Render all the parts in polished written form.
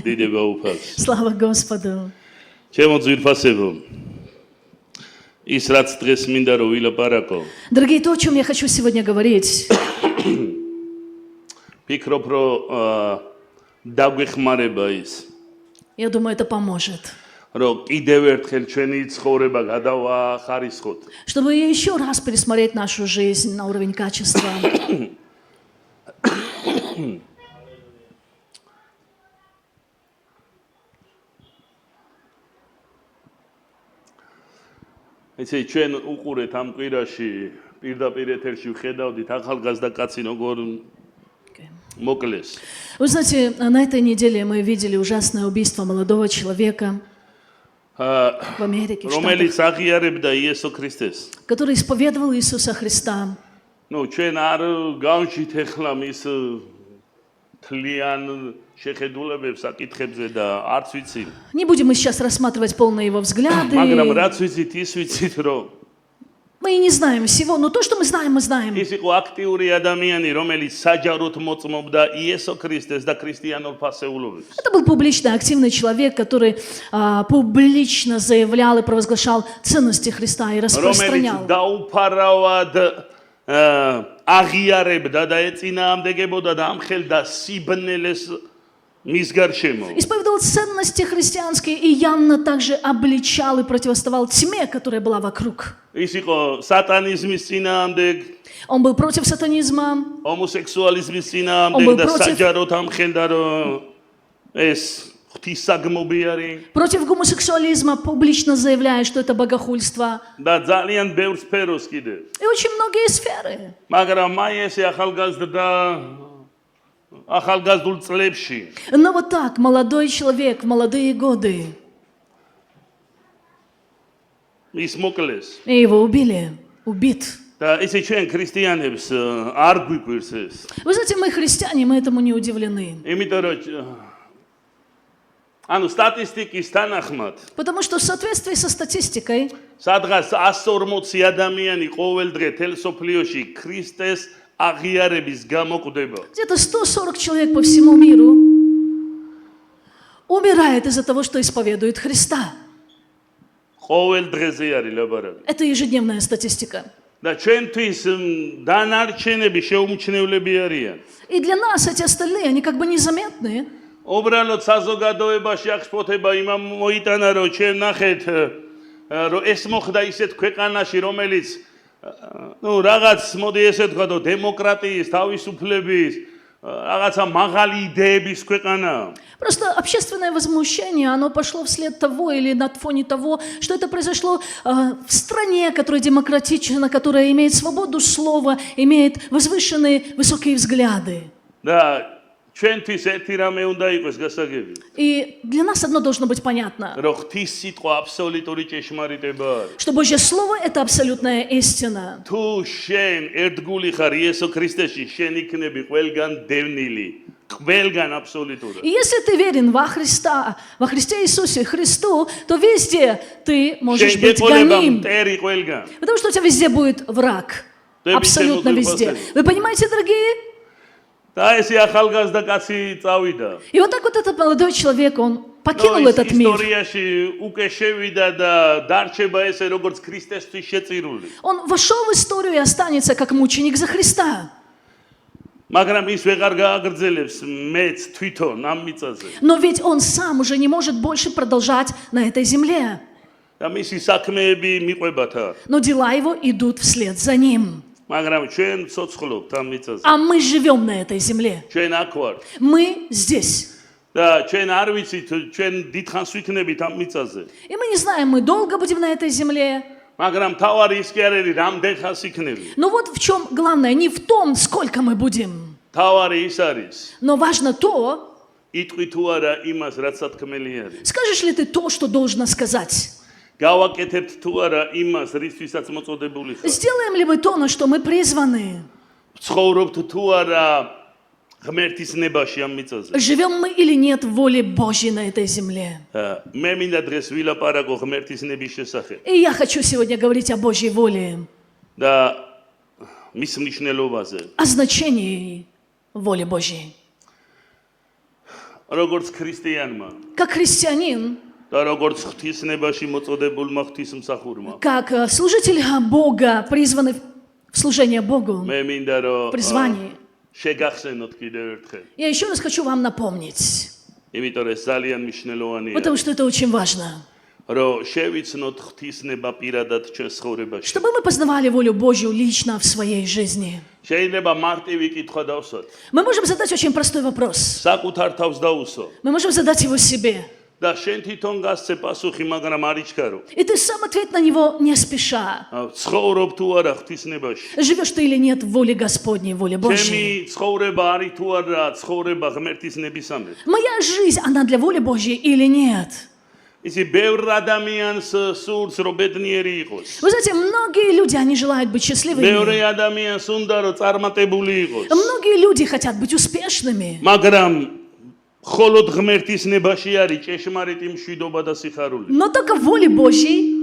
დიდება უფალს. Слава Господу. ჩემო ძვირფასებო. ის რაც დღეს მინდა რომ ვილაპარაკო. Дорогие, то, о чем я хочу сегодня говорить, ფიქრობ რომ დაგვეხმარება ის. я думаю, это поможет. რომ კიდევ ერთხელ ჩვენი ცხოვრება გადავახარისხოთ. Чтобы еще раз пересмотреть нашу жизнь на уровень качества. ესე ჩვენ უყურეთ ამ კვირაში პირდაპირ ეთერში ვხედავდით ახალგაზრდა კაცი როგორ მოკლეს. Вы знаете, на этой неделе мы видели ужасное убийство молодого человека в Америке, в რომელიც Штатах, აღიარებდა იესო ქრისტეს. который исповедовал Иисуса Христа. ნუ ჩვენ არ გავჩით ახლა მის თლიან შეხედულებებს საკითხებზე და არც ვიცი. Не будем мы сейчас рассматривать полные его взгляды. მაგრამ რაც ვიცით ის ვიცით რომ Мы и не знаем всего, но то, что мы знаем, мы знаем. ის იყო აქტიური ადამიანი რომელიც საჯაროდ მოწმობდა იესო ქრისტეს და ქრისტიანულ ფასეულობებს. Это был публично активный человек, который публично заявлял и провозглашал ценности Христа и распространял. რომელიც დაუფარავად აღიარებდა და ეწინააღმდეგებოდა და ამხელდა სიბნელეს მის გარშემო. Исповедовал ценности христианские и явно также обличал и противоставал тьме, которая была вокруг. ის იყო სატანიზმის წინააღმდეგ, Он был против сатанизма, ჰომოსექსუალიზმის წინააღმდეგ და საჯაროდ ამხელდა რომ ეს ღვთისაგმობი არის. против гомосексуализма, публично заявляя, что это богохульство. და ძალიან ბევრ სფეროს კიდე. И очень многие сферы. მაგრამ მაი ესე ახალგაზრდულ წლებში Но вот так, молодой человек, в молодые годы, ის მოკლეს. и его убили, убит. და ესე ჩვენ ქრისტიანებს არ გვიკვირს ეს. Вы знаете, мы христиане, мы этому не удивлены. იმიტომ რომ ანუ სტატისტიკის თანახმად Потому что в соответствии со статистикой სადღაც 140 ადამიანი ყოველ დღე თელსოფლიოში ქრისტეს აღიარების გამო კვდება. где-то 140 человек по всему миру умирает из-за того, что исповедует Христа. ყოველ დღეზე არის ლაბარაკი. Это ежедневная статистика. და ჩვენთვის დანარჩენები შეუმჩნევლები არიან. И для нас эти остальные, они как бы незаметные. უბრალოდ საზოგადოებაში აღშფოთება იმამ მოიტანა რომ ჩვენ ნახეთ რომ ეს მოხდა ისეთ ქვეყანაში რომელიც ნუ რაღაც მოდი ესე ვთქვა დემოკრატიის თავისუფლების რაღაცა მაღალი идеების ქვეყანა. Просто общественное возмущение, оно пошло вслед того или на фоне того, что это произошло в стране, которая демократична, которая имеет свободу слова, имеет возвышенные высокие взгляды. და ჩვენთვის ერთი რამე უნდა იყოს გასაგები. И для нас одно должно быть понятно, რომ ღვთის სიტყვა აბსოლუტური ჭეშმარიტება არის. что Божье Слово – это абсолютная истина. თუ შენ ერთგული ხარ იესო ქრისტეში, შენ იქნები ყველგან დევნილი. ყველგან აბსოლუტურად. И если ты верен во Христа, во Христе Иисусе Христу, то везде ты можешь быть гоним. მტერი ყველგან. Потому что у тебя везде будет враг. Абсолютно везде. Вы понимаете, дорогие? და ესე ახალგაზრდა კაცი წავიდა. И вот так вот этот молодой человек, он покинул этот мир. ისტორიაში უკვე შევიდა და დარჩება ესე როგორც ქრისტესთვის შეწირული. Он вошел в историю и останется как мученик за Христа. მაგრამ ის ვეღარ გააგრძელებს მეც თვითონ ამ მიწაზე. Но ведь он сам уже не может больше продолжать на этой земле. და მისი საქმეები მიყვებათა. Но дела его идут вслед за ним. მაგრამ ჩვენ ცოცხლობთ ამ მიწაზე. А мы живем на этой земле. ჩვენ აქ ვართ. Мы здесь. და ჩვენ არ ვიცით ჩვენ დიდხანს ვიქნებით ამ მიწაზე. И мы не знаем, мы долго будем на этой земле. მაგრამ თავარი ის კი არ არის რამდენ ხანს იქნები. Но вот в чем главное, не в том, сколько мы будем. თავარი ის არის. Но важно то, იტყვი თუ არა იმას რაც სათქმელი არის. скажешь ли ты то, что должно сказать. გავაკეთებთ თუ არა იმას რისთვისაც მოწოდებული ხარ. Сделаем ли мы то, на что мы призваны. ცხოვრობთ თუ არა ღმერთის ნებაში ამ მიწაზე. Живем мы или нет в воле Божьей на этой земле. მე მინდა დღეს ვილაპარაკო ღმერთის ნების შესახებ И я хочу сегодня говорить о Божьей воле, და მის მნიშვნელობაზე. о значении воли Божьей. როგორც ქრისტიანმა как христианин, და როგორც ღვთისნებაში მოწოდებულმა ღვთისმსახურმა. как служитель Бога, призванный в служение Богу, მე მინდა რომ призвание. შეგახსენოთ კიდევ ერთხელ. Я еще раз хочу вам напомнить, იმიტომ რომ ეს ძალიან მნიშვნელოვანია. потому что это очень важно, რომ შევიცნოთ ღვთისნება პირადად ჩვენს ცხოვრებაში. чтобы мы познавали волю Божью лично в своей жизни. შეიძლება მარტივი კითხვა დავსვათ. Мы можем задать очень простой вопрос. საკუთარ თავს დაუსვა Мы можем задать его себе. და შენ თვითონ გასცე პასუხი, მაგრამ არ იჩქარო. И ты сам ответь на него не спеша. ცხოვრობ თუ არა ღვთისნებაში. Живешь ты или нет в воле Господней, в воле Божьей. ჩემი ცხოვრება არის თუ არა ცხოვრება ღმერთის ნებისამებრ. Моя жизнь, она для воли Божьей или нет? ისი ბევრ ადამიანს სურს რომ ბედნიერი იყოს. Вы знаете, многие люди, они желают быть счастливыми. მეორე ადამიანს უნდა რომ წარმატებული იყოს. Многие люди хотят быть успешными. მაგრამ холод ღმერთის ნებაში არის ჭეშმარიტი მშვიდობა და სიხარული. Но только в воле Божьей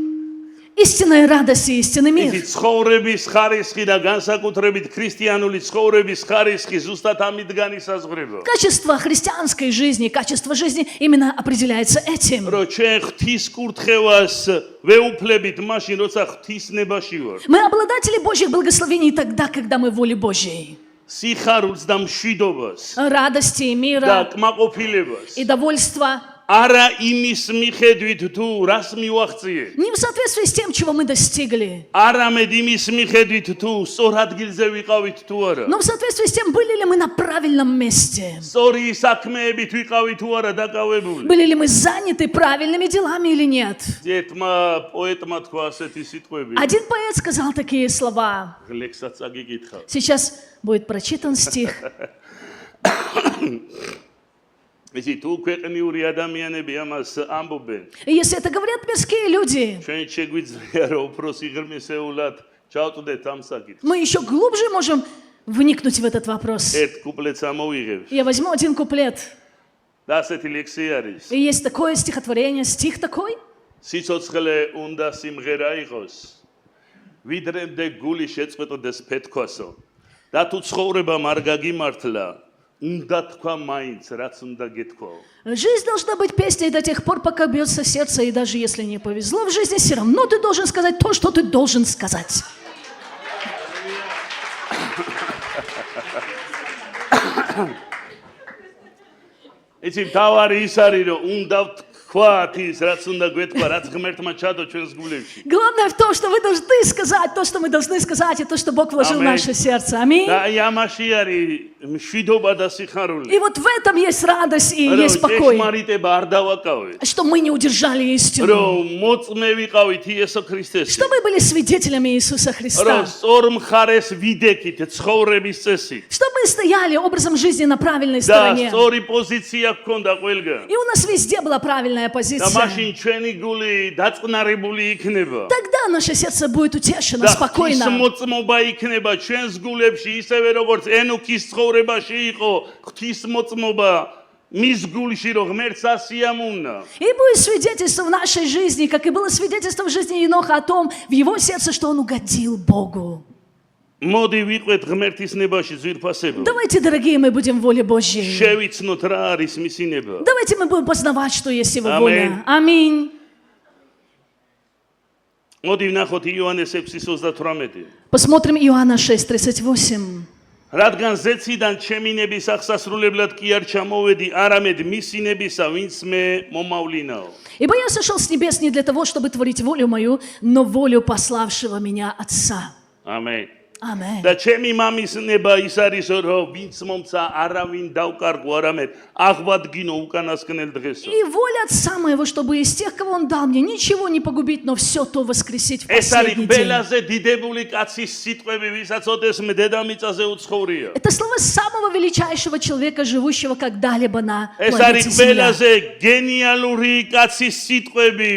истинная радость и истинный мир. ისი ცხოვრების ხარისხი და განსაკუთრებით ქრისტიანული ცხოვრების ხარისხი ზუსტად ამით განისაზღვრება. Качество христианской жизни, качество жизни именно определяется этим. რომ ჩვენ ღვთის კურთხევას ვეუფლებით მაშინ, როცა ღვთის ნებაში ვარ. Мы обладатели Божьих благословений тогда, когда мы в воле Божьей. სიხარულს და მშვიდობას Радости, და мира კმაყოფილებას. и довольства. არა იმის მიხედვით თუ რას მივახციე. Не в соответствии с тем, чего мы достигли, არამედ იმის მიხედვით თუ სწორ ადგილზე ვიყავით თუ არა. но в соответствии с тем, были ли мы на правильном месте. სწორი საქმეებით ვიყავით თუ არა დაკავებული. Были ли мы заняты правильными делами или нет. ერთმა პოეტმა თქვა ასეთი სიტყვები. Один поэт сказал такие слова. ლექსსაც აგიკითხავ. Сейчас будет прочитан стих. ისი თუ ქვეყნიური ადამიანები ამას ამბობენ. И если это говорят мирские люди, ჩვენ შეგვიძლია რომ უფრო სიღრმისეულად ჩავწვდეთ ამ საკითხს. мы еще глубже можем вникнуть в этот вопрос. ერთ კუპლეტს ამოვიღებ. Я возьму один куплет. და ასეთი ლექსი არის. И есть такое стихотворение, стих такой. სიცოცხლე უნდა სიმღერა იყოს. ვიდრემდე გული შეწყვეტოდეს ფეთქვასო. და თუ ცხოვრებამ არ გაგიმართლა, უნდა თქვა მაინც, რაც უნდა გეთქვაო. Жизнь должна быть песней до тех пор, пока бьется сердце, и даже если не повезло в жизни, все равно ты должен сказать то, что ты должен сказать. იცი თავარი ის არის რომ უნდა თქვათ ის რაც უნდა გვეთქვა რაც ღმერთმა ჩადო ჩვენს გულებში. Главное в том, что вы должны сказать то, что мы должны сказать, и то, что Бог вложил в наше сердце. Аминь. და აი ამაში არის მშვიდობა და сихарული. И вот в этом есть радость и есть покой. ჭეშმარიტება არ დავაკავეთ. Что мы не удержали истину. რომ მოწმე ვიყავით იესო ქრისტეს. Что мы были свидетелями Иисуса Христа. რომ სწორ მხარეს ვიდექით ცხოვრების წესით. Что мы стояли образом жизни на правильной და стороне. სწორი პოზიცია გქონდა ყველგან. И у нас везде была правильная და позиция. მაშინ ჩვენი გული დაწყნარებული იქნება. Тогда наше сердце будет утешено, და спокойно. ღვთისმოწმობა იქნება ჩვენს გულებში, ისევე როგორც ენოქის ცხოვრებაში იყო ღვთისმოწმობა მის გულში, რომ ღმერთს ასიამუნა. И будет свидетельство в нашей жизни, как и было свидетельство в жизни Еноха о том, в его сердце, что он угодил Богу. მოდი ვიყვეთ ღმერთის ნებაში ძვირფასება. Давайте, дорогие, мы будем в воле Божьей. შევიცნოთ რა არის მისი ნება. Давайте мы будем познавать, что есть его Аминь. воля. Аминь. მოდი ვნახოთ იოანეს 6:38. Посмотрим Иоанна 6:38. რადგან ზეციდან ჩემი ნების აღსასრულებლად კი არ ჩამოვედი, არამედ მისი ნებისა, ვინც მე მომავლინაო. Ибо я сошел с небес не для того, чтобы творить волю мою, но волю пославшего меня Отца. ამენ. Аминь. და ჩემი მამის ნება ის არის, რომ ვინც მომცა არავინ დავკარგო, არამედ აღვადგინო უკანასკნელ დღესო. И воля Отца моего, чтобы из тех, кого Он дал мне, ничего не погубить, но все то воскресить в ეს არის последний день. ყველაზე დიდებული კაცის სიტყვები, ვისაც ოდესმე დედამიწაზე უცხოვრია. Это слова самого величайшего человека, живущего когда-либо на ეს планете არის Земля. ყველაზე გენიალური კაცის სიტყვები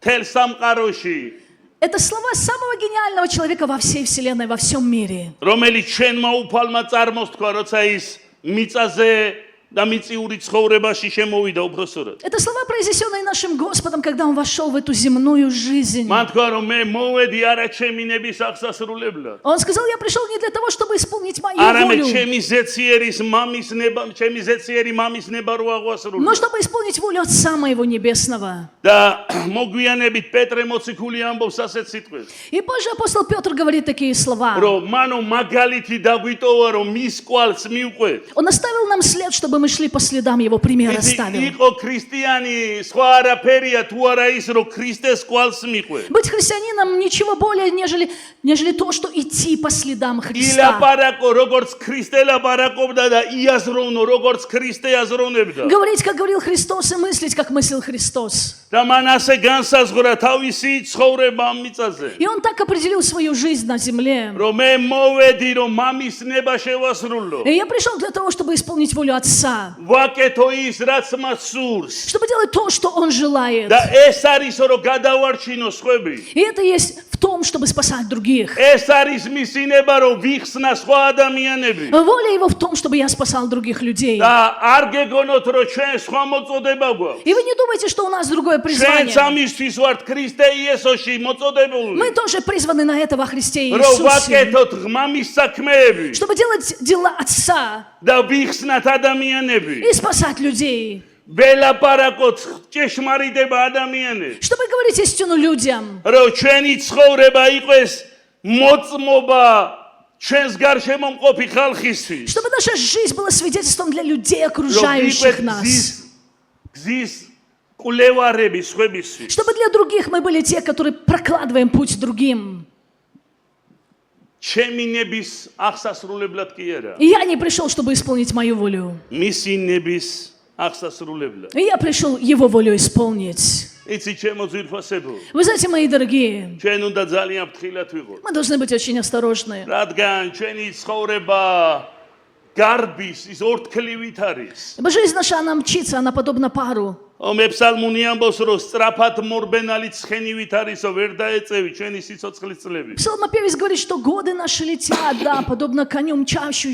თელ სამყაროში. Это слова самого гениального человека во всей вселенной, во всем мире. რომელიც ჩვენმა უფალმა წარმოსთქვა, როცა ის მიწაზე და მიწიური ცხოვრებაში შემოვიდა უბრალოდ. Это слова, произнесенные нашим Господом, когда Он вошел в эту земную жизнь. მან თქვა რომ მე მოვედი არა ჩემი ნების აღსასრულებლად. Он сказал, я пришел не для того, чтобы исполнить мою არამედ волю, ჩემი ზეციერის მამის ნება, ჩემი ზეციერი მამის ნება რო აღვასრულო. но чтобы исполнить волю Отца моего Небесного. და მოგვიანებით პეტრე მოციქული ამბობს ასეთ სიტყვებს. И позже апостол Петр говорит такие слова. რომ მანო მაგალითი დაგვიტოვა რომ მის კვალს მიუყვეთ. Он оставил нам след, чтобы мы шли по следам Его, пример оставил. იყო ქრისტიანი სხვა არაფერია თუ არა ის რომ ქრისტეს კვალს მიყვეთ. Быть христианином ничего более, нежели то, что идти по следам Христа. ილაპარაკო როგორც ქრისტე ლაპარაკობდა და იაზროვნო როგორც ქრისტე აზროვნებდა. Говорить, как говорил Христос, и мыслить, как мыслил Христос. და მან ასე განსაზღვრა თავისი ცხოვრება ამ მიწაზე. И Он так определил свою жизнь на земле. რომ მე მოვედი რომ მამის ნება შევასრულო. И я пришел для того, чтобы исполнить волю Отца. ვაკეთო ის რაც მას სურს. Чтобы делать то, что Он желает. და ეს არის რომ გადავარჩინო სხვები. И это есть в том, чтобы спасать других. ეს არის მისი ნება რომ ვიხსნა სხვა ადამიანები. Воля Его в том, чтобы я спасал других людей. და არ გეგონოთ რომ ჩვენ სხვა მოწოდება გვაქვს. И вы не думайте, что у нас другое ჩვენ призвание. სამისთვის ვართ ქრისტე იესოში მოწოდებული. Мы тоже призваны на это во Христе რომ Иисусе. ვაკეთოთ ღმამის საქმეები Чтобы делать дела Отца და ვიხსნათ ადამიანები. и спасать людей. ველაპარაკოთ ჭეშმარიტება ადამიანებს. Чтобы говорить истину людям. რომ ჩვენი ცხოვრება იყოს მოწმობა ჩვენს გარშემო მყოფი ხალხისთვის. Чтобы наша жизнь была свидетельством для людей, რომ окружающих ვიყვეთ нас. გზის კვლევარები სხვებისთვის. Чтобы для других мы были те, которые прокладываем путь другим. ჩემი ნების აღსასრულებლად კი არა. И я не пришел, чтобы исполнить мою волю. მისი ნების აღსასრულებლად. И я пришел Его волю исполнить. იცი ჩემო ძვირფასებო. Вы знаете, мои дорогие, ჩვენ უნდა ძალიან ფრთხილად ვიყოთ. мы должны быть очень осторожны. რადგან ჩვენი ცხოვრება გარბის ის ორთქლივით არის. Ибо жизнь наша, она мчится, она подобна пару. მეფსალმუნი ამბობს რომ სწრაფად მორბენალი ცხენივით არისო ვერ დაეწევი ჩვენი სიცოცხლის წლები. Псалмопевец говорит, что годы наши летят, да, подобно коню мчащему,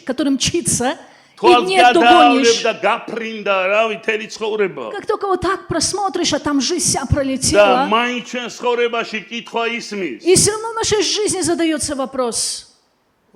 который мчится, и თვალს не გადაავლებ догонишь. და გაფრინდა რავი თელი ცხოვრება. Как только вот так просмотришь, а там жизнь вся და пролетела, მაინც ჩვენ ცხოვრებაში კითხვა ისმის. и все равно в нашей жизни задается вопрос.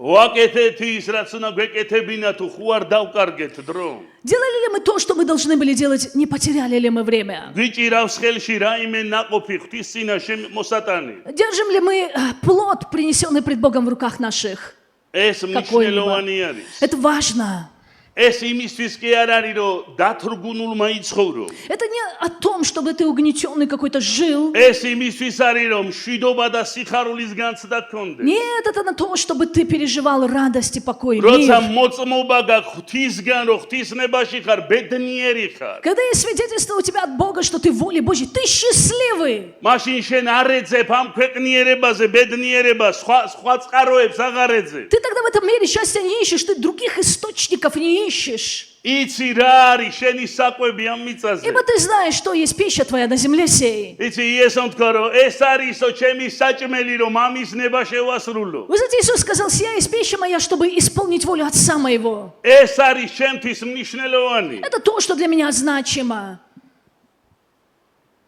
ვაკეთეთ ის რაც უნდა გვეკეთებინა თუ ხო არ დავკარგეთ დრო. Делали ли мы то, что мы должны были делать, не потеряли ли мы время? გვიჭირავს ხელში რაიმე ნაყოფი ღვთის წინაშე მოსატანი. Держим ли мы плод, принесенный пред Богом в руках наших? ეს მნიშვნელოვანი არის. Это важно. ეს იმისთვის კი არ არის რომ დათრგუნულმა იცხოვრო. Это не о том, чтобы ты угнетенный какой-то жил. ეს იმისთვის არის რომ მშვიდობა და სიხარულის განცდა გქონდეს. Нет, это на то, чтобы ты переживал радость и покой, როცა мир. მოწმობა გაქვს ღვთისგან რომ ღვთისნებაში ხარ, ბედნიერი ხარ. Когда есть свидетельство у тебя от Бога, что ты в воле Божьей, ты счастливый. მაშინ შენ არ ეძებ ამ ქვეყნიერებაზე ბედნიერებას, სხვა წყაროებს აღარ ეძებ. Ты тогда в этом мире счастья не ищешь, ты других источников не ищешь. იცი რა არის შენი საკვები ამ მიწაზე. Ибо ты знаешь, что есть пища твоя на земле сей. იცი იესომ თქვა რომ ეს არისო ჩემი საჭმელი რომ ამის ნება შევასრულო. Вы знаете, Иисус сказал, сия есть пища моя, чтобы исполнить волю Отца моего. ეს არის ჩემთვის მნიშვნელოვანი. Это то, что для меня значимо.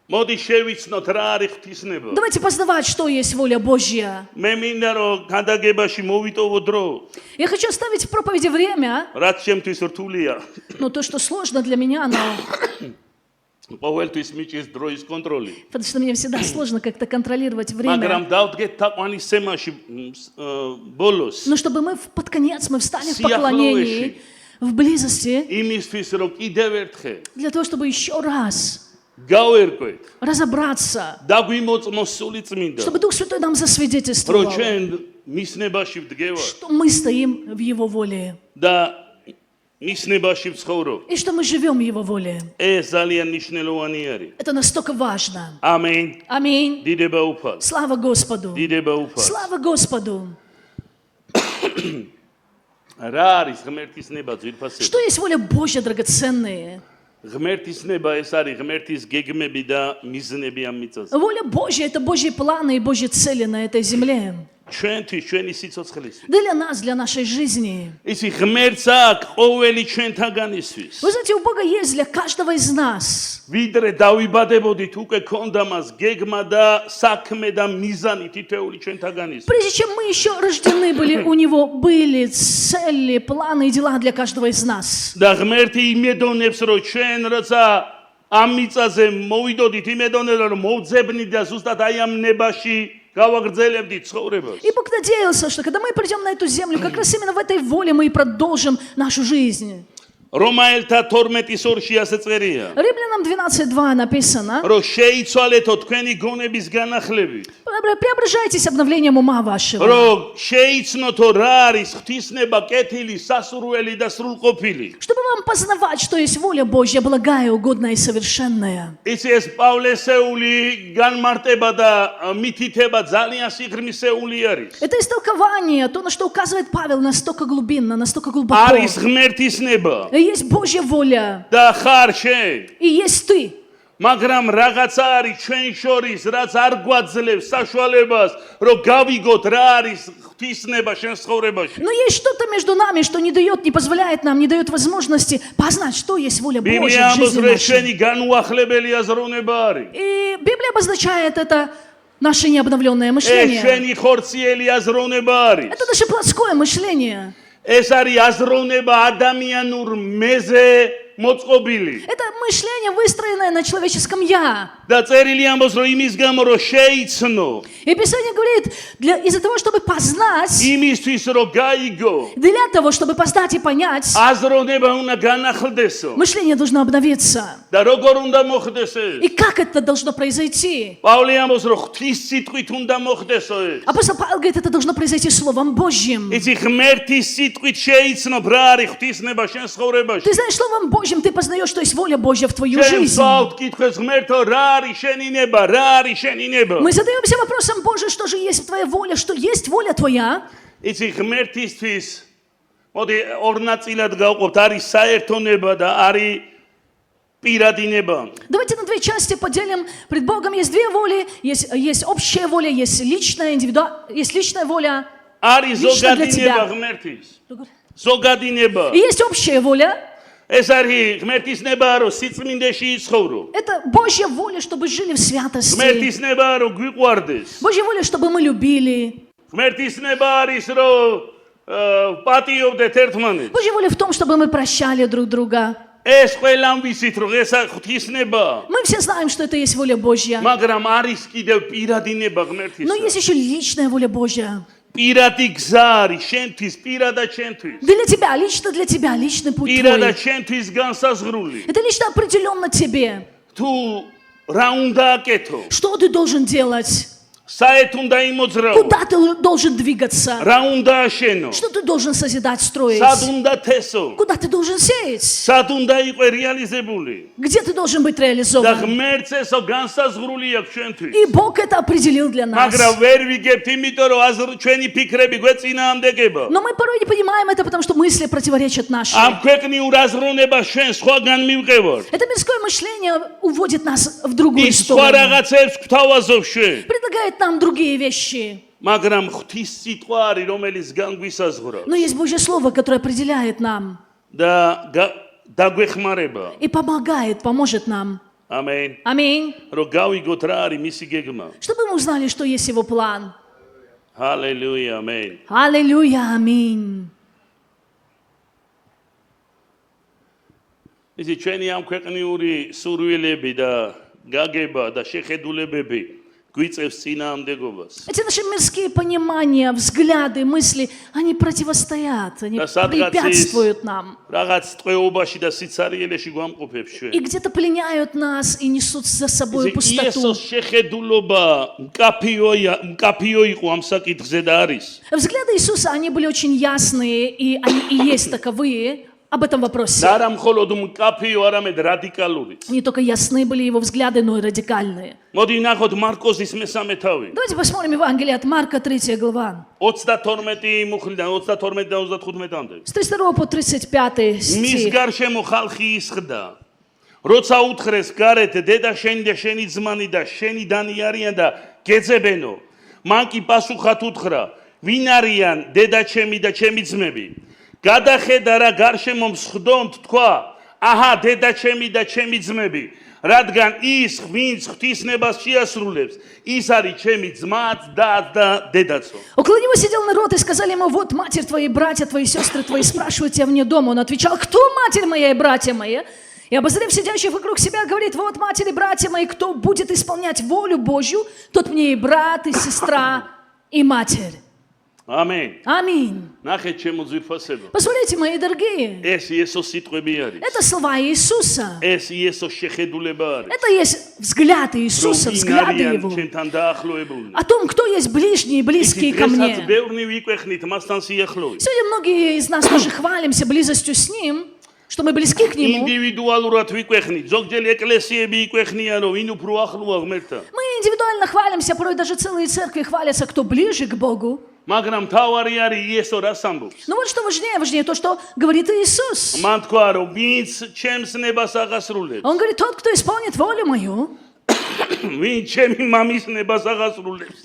მოდი შევიცნოთ რა არის ღვთისნება. Давайте познавать, что есть воля Божья. მე მინდა რომ გადაგებაში მოვიტოვო დრო. Я хочу оставить в проповеди время, რაც ჩემთვის რთულია. но то, что сложно для меня, но ყოველთვის მიჭირს დროის კონტროლი. потому что мне всегда сложно как-то контролировать время. მაგრამ დავდგეთ თაყვანისცემაში ბოლოს. Но чтобы мы под конец мы встали в поклонении, в близости, იმისთვის რომ კიდევ ერთხელ для того, чтобы еще раз გავერკვეთ разобраться, და გვიმოწმოს სული წმინდა. чтобы Дух Святой нам რომ засвидетельствовал, ჩვენ მის ნებაში ვდგევართ что мы стоим в Его воле და მის ნებაში ვცხოვრობ. и что мы живем в Его воле. ეს ძალიან მნიშვნელოვანი არის. Это настолько важно. ამენ. Аминь. დიდება უფალ. Слава Господу. დიდება უფალ. Слава Господу. რა არის ღმერთის ნება ძვირფასება? Что есть воля Божья, драгоценные? ღმერთის ნება ეს არის ღმერთის გეგმები და მიზნები ამ მიწაზე. Воля Божья – это Божьи планы и Божьи цели на этой земле. ჩვენთვის ჩვენი სიცოცხლის. Для нас, для нашей жизни. ისი ღმერთს აქვს ყოველი ჩვენთაგანისთვის. Вы знаете, у Бога есть для каждого из нас. ვიდრე დავიბადებოდით, უკვე ქონდა მას გეგმა და საქმე და მიზანი თითოეული ჩვენთაგანის. Прежде чем мы еще рождены были, у Него были цели, планы и дела для каждого из нас. და ღმერთი იმედონებს, რომ ჩვენ როცა ამ მიწაზე მოვიდოდით, იმედონებს, რომ მოვძებნით და ზუსტად აი ამ ნებაში გავაგრძელებდით ცხოვრებას. И Бог надеялся, что когда мы придем на эту землю, как раз именно в этой воле мы и продолжим нашу жизнь. რომაელთა 12:2-ში ასე წერია, Римлянам 12:2 написано: რომ შეიცვალეთო თქვენი გონების განახლებით. Преображайтесь обновлением ума вашего. რომ შეიცნოთო რა არის ღვთისნება, კეთილი, სასურველი და სრულყოფილი. Чтобы вам познавать, что есть воля Божья, благая, угодная и совершенная. იცი ეს პავლესეული განმარტება და მითითება ძალიან სიღრმისეული არის. Это истолкование, то, на что указывает Павел, настолько глубинно, настолько глубоко. არის ღმერთის ნება Есть Божья воля, და ხარ შენ. и есть ты. მაგრამ რაღაცა არის ჩვენ შორის, რაც არ გვაძლევს საშუალებას, რომ გავიგოთ რა არის ღვთისნება შენ ცხოვრებაში. Но есть что-то между нами, что не дает, не позволяет нам, не дает возможности познать, что есть воля Божья ბიბლია в жизни ამბობს, რომ нашей. შენი განუახლებელი აზროვნება არის. И Библия обозначает это наше необновленное ეს мышление. შენი ხორციელი აზროვნება არის. Это наше плотское мышление. ეს არის აზროვნება ადამიანურ მეზე მოწყობილი. Это мышление, выстроенное на человеческом «я». და წერილი ამბობს, რომ იმის გამო რომ შეიცნო, И Писание говорит, из-за того, чтобы познать, იმისთვის რომ გაიგო, для того, чтобы познать и понять, აზროვნება უნდა განახლდესო. мышление должно обновиться. და როგორ უნდა მოხდეს ეს? И как это должно произойти? პავლე ამბობს, რომ ღვთის სიტყვით უნდა მოხდესო ეს. Апостол Павел говорит, это должно произойти Словом Божьим. იცი ღმერთის სიტყვით შეიცნობ რა არის ღვთისნება შენ ცხოვრებაში. Ты знаешь, Словом Божьим ты познаешь, что есть воля Божья в твою შენ жизнь. ვსვავთ კითხეს ღმერთო რა არის შენი ნება, რა არის შენი ნება. Мы задаемся вопросом, Боже, что же есть твоя воля, что есть воля твоя? იცი ღმერთისთვის მოდი ორ ნაწილად გავყოფთ, არის საერთო ნება და არის პირადი ნება. Давайте на две части поделим. Пред Богом есть две воли. Есть общая воля, есть личная, есть личная воля. არის Лично для ზოგადი тебя. ნება ღმერთის. ზოგადი ნება. И есть общая воля. ეს არის ღმერთის ნება, რომ სიწმინდეში იცხოვრო. Это Божья воля, чтобы жили в святости. ღმერთის ნება, რომ გვიყვარდეს. Божья воля, чтобы мы любили. ღმერთის ნება არის, რომ პატიობდეთ ერთმანეთს. Божья воля в том, чтобы мы прощали друг друга. ეს ყველამ ვიცით, რომ ეს ღვთის ნება. Мы все знаем, что это есть воля Божья. მაგრამ არის კიდევ პირადი ნება ღმერთისა. Но есть еще личная воля Божья. პირადი გზა არის შენთვის, პირადად შენთვის. Для тебя, лично для тебя, личный путь პირადად твой. შენთვის განსაზღვრული. Это лично определенно тебе. თუ რა უნდა აკეთო? Что ты должен делать? საეთ უნდა იმოძრაო. Куда ты должен двигаться? რა უნდა აშენო? Что ты должен созидать, строить? სად უნდა თესო? Куда ты должен сеять? სად უნდა იყო რეალიზებული? Где ты должен быть და реализован? ღმერთს ესო განსაზღვრული აქვს შენთვის. И Бог это определил для нас. მაგრამ ვერ ვიგებთ, იმიტომ რომ ჩვენი ფიქრები გვეწინააღმდეგება. Но мы порой не понимаем это, потому что мысли противоречат нашим. ამ ქვეყნიურ აზროვნებას ჩვენ სხვაგან მივყევართ. Это мирское мышление уводит нас в другую ის სხვა сторону. რაღაცებს გვთავაზობ ჩვენ. Предлагает нам другие вещи. მაგრამ ღვთის სიტყვა არის, რომელიც განგვისაზღვრავს Но есть Божье Слово, которое определяет нам და დაგვეხმარება. и помогает, поможет нам. ამენ. Аминь. რომ გავიგოთ რა არის მისი გეგმა. Чтобы мы узнали, что есть Его план. ჰალელუია, ამენ. Аллилуйя, аминь. ისი ჩვენი ამ ქვეყნიური სურვილები და გაგება და შეხედულებები გვიწევს წინააღმდეგობას. Эти наши мирские понимания, взгляды, мысли, они противостоят, они препятствуют нам. რაღაც ტყვეობაში და სიცარიელეში გვამყოფებს ჩვენ. И где-то пленяют нас и несут за собой пустоту. იესოს შეხედულობა მკაფიო იყო ამ საკითხზე და არის. Взгляды Иисуса, они были очень ясные, и они и есть таковые об этом вопросе. და არა მხოლოდ მკაფიო, არამედ რადიკალური. Не только ясны были его взгляды, но и радикальные. მოდი ნახოთ მარკოზის მესამე თავი. Давайте посмотрим Евангелие от Марка, 3 глава. 32 მუხლიდან 32 და 35-მდე. С 32 по 35 მის стих. გარშემო ხალხი ისხდა. როცა უთხრეს გარეთ დედა შენი და შენი ძმანი და შენი დანი არიან და გეძებენო. მან კი პასუხად უთხრა: ვინ არიან დედაჩემი და ჩემი ძმები გადახედა რა გარშემო მსხდომთ თქვა აჰა დედაჩემი და ჩემი ძმები რადგან ის ვინც ღვთისნებას შეასრულებს ის არის ჩემი ძმაც და დედაცო Около него сидел народ и сказали ему: вот матерь твои, братья твои, сестры твои спрашивают тебя вне дома. Он отвечал: кто матерь моя и братья мои? И обозрев сидящих вокруг себя, говорит: вот матери, братья мои, кто будет исполнять волю Божью, тот мне и брат, и сестра, и матерь. ამენ Аминь. ნახეთ ჩემო ძვირფასებო Посмотрите, мои дорогие, ეს იესოს სიტყვები არის это слова Иисуса. ეს იესოს შეხედულება არის Это есть взгляд Иисуса, взгляды Его. ჩემთან დაახლოებული О том, кто есть ближние, близкие ко დღესაც мне. ბევრნი ვიკვეხნით მასთან სიახლოვე Сегодня многие из нас тоже хвалимся близостью с Ним, что мы близки к Нему. ინდივიდუალურად ვიკვეხნით ზოგჯერ ეკლესიები იკვეხნიან რომ ვინ უფრო ახლოა ღმერთთან Мы индивидуально хвалимся, порой даже целые церкви хвалятся, кто ближе к Богу. მაგრამ თავარი არის იესო რას ამბობს Но вот что важнее, важнее то, что говорит Иисус. მან თქვა რომ ვინც ჩემს ნებას აღასრულებს Он говорит: тот, кто исполнит волю мою, ვინ ჩემი მამის ნებას აღასრულებს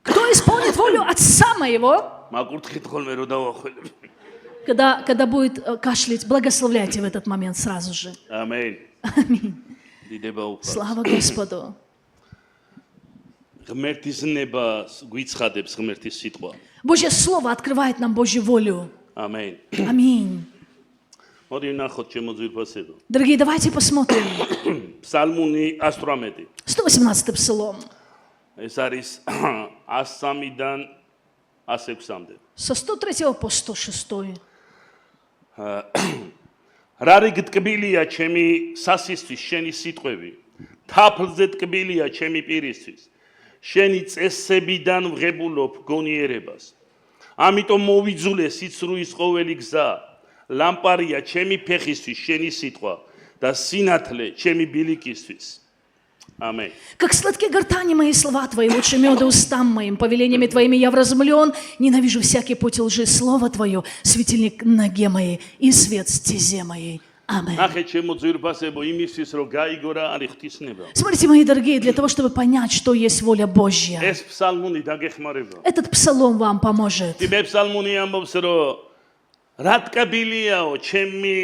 кто исполнит волю Отца моего, მაგურთხით ხოლმე რომ დავახველებ когда будет кашлять, благословляйте в этот момент сразу же. ამენ Аминь. დიდება უფალს Слава Господу. ღმერთის ნებას გვიცხადებს ღმერთის სიტყვა Божье Слово открывает нам Божью волю. ამენ Аминь. მოდი ნახოთ ჩემო ძვირფასებო Дорогие, давайте посмотрим. ფსალმუნი 118 118-й псалом. ეს არის 103-დან 106-მდე Со 103 по 106. რა რიგ ტკბილია ჩემი სასისთვის შენი სიტყვები თაფლზე ტკბილია ჩემი პირისთვის შენი წესებიდან ვღებულობ გონიერებას ამიტომ მოვიძულე სიცრუის ყოველი გზა ლამპარია ჩემი ფეხისთვის შენი სიტყვა და სინათლე ჩემი ბილიკისთვის ამენ Как сладки гортани мои слова Твои, лучше меда устам моим, повелениями Твоими я вразумлен, ненавижу всякий путь лжи, Слово Твое, светильник ноге моей и свет стезе моей. Аминь. ნახეთ ჩემო ძვირფასებო იმისთვის რომ გაიგო რა არის ღვთისნება Смотрите, мои дорогие, для того, чтобы понять, что есть воля Божья, ეს ფსალმუნი დაგეხმარება этот псалом вам поможет. მე ფსალმუნი ამბობს რომ რა ტკბილიაო ჩემი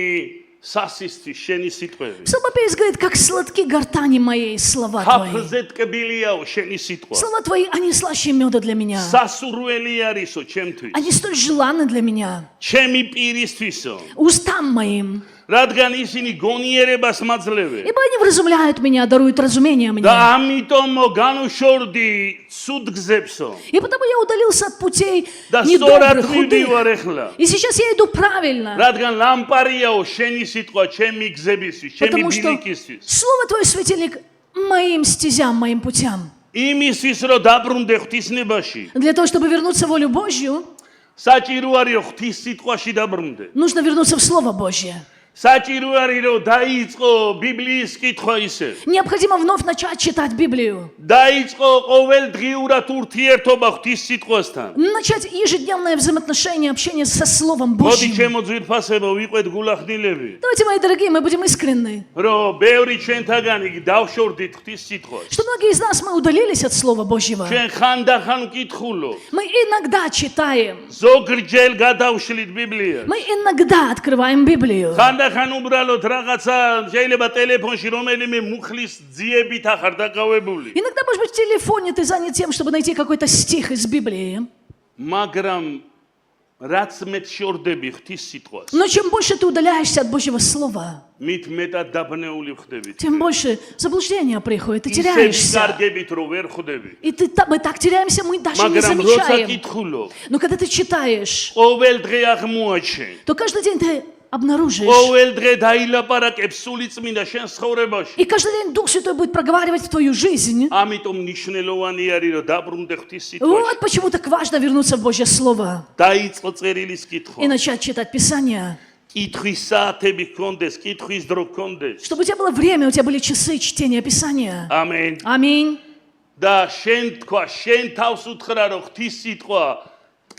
სასისთვის შენი სიტყვები Псалмопевец говорит: как сладки гортани мои слова Твои. თაფლზე ტკბილიაო შენი სიტყვა Слова Твои, они слаще меда для меня. სასურველი არისო ჩემთვის Они столь желанны для меня. ჩემი პირისთვისო Устам моим. რადგან ისინი გონიერებას მაძლევენ Ибо они вразумляют меня, даруют разумение мне. და ამიტომ განუშორდი ცუდ გზებსო И потому я удалился от путей და недобрых, სწორად худых. მივდივარ ახლა И сейчас я иду правильно. რადგან ლამპარიაო შენი სიტყვა ჩემი გზებისთვის ჩემი Потому что ბილიკისთვის Слово Твое светильник моим стезям, моим путям. იმისთვის რომ დაბრუნდე ღვთისნებაში Для того, чтобы вернуться в волю Божью, საჭირო არის რომ ღვთის სიტყვაში დაბრუნდე нужно вернуться в Слово Божье. საჭირო არის რომ დაიწყო ბიბლიის კითხვა ისე Необходимо вновь начать читать Библию. დაიწყო ყოველდღიურად ურთიერთობა ღვთის სიტყვასთან Начать ежедневное взаимоотношение, общение со Словом მოდი Божьим. ჩემო ძვირფასებო ვიყვეთ გულახდილები Давайте, мои дорогие, мы будем искренны. რომ ბევრი ჩვენთაგანი დავშორდით ღვთის სიტყვას Что многие из нас, мы удалились от Слова Божьего. ჩვენ ხანდახან ვკითხულობ Мы иногда читаем. ზოგჯერ გადავშლით ბიბლიას Мы иногда открываем Библию. ხანდახან უბრალოდ რაღაცა შეიძლება ტელეფონში რომელიმე მუხლის ძიებით ახარ დაკავებული Иногда, может быть, в телефоне ты занят тем, чтобы найти какой-то стих из Библии. მაგრამ რაც მეტ შორდები ღვთის სიტყვას Но чем больше ты удаляешься от Божьего Слова, მით მეტად დაბნეული ხდებით тем больше заблуждения приходит, ты ისევ теряешься. გარგებით რომ ვერ ხდები И мы так теряемся, мы даже не მაგრამ როცა замечаем. კითხულობ Но когда ты читаешь, ყოველ დღე აღმოაჩენ то каждый день ты обнаружишь, ყოველ დღე დაილაპარაკებ სული წმინდა შენ ცხოვრებაში и каждый день Дух Святой будет проговаривать в твою жизнь. ამიტომ ნიშნელოვანი არის რომ დაბრუნდე ღვთის სიტყვაში Вот почему так важно вернуться в Божье Слово დაიწყო წერილის и კითხვა начать читать Писание. კითხვის საათები გქონდეს კითხვის დრო გქონდეს Чтобы у тебя было время, у тебя были часы чтения Писания. ამენ Аминь. და შენ თქვა შენ თავს უთხრა რომ ღვთის სიტყვა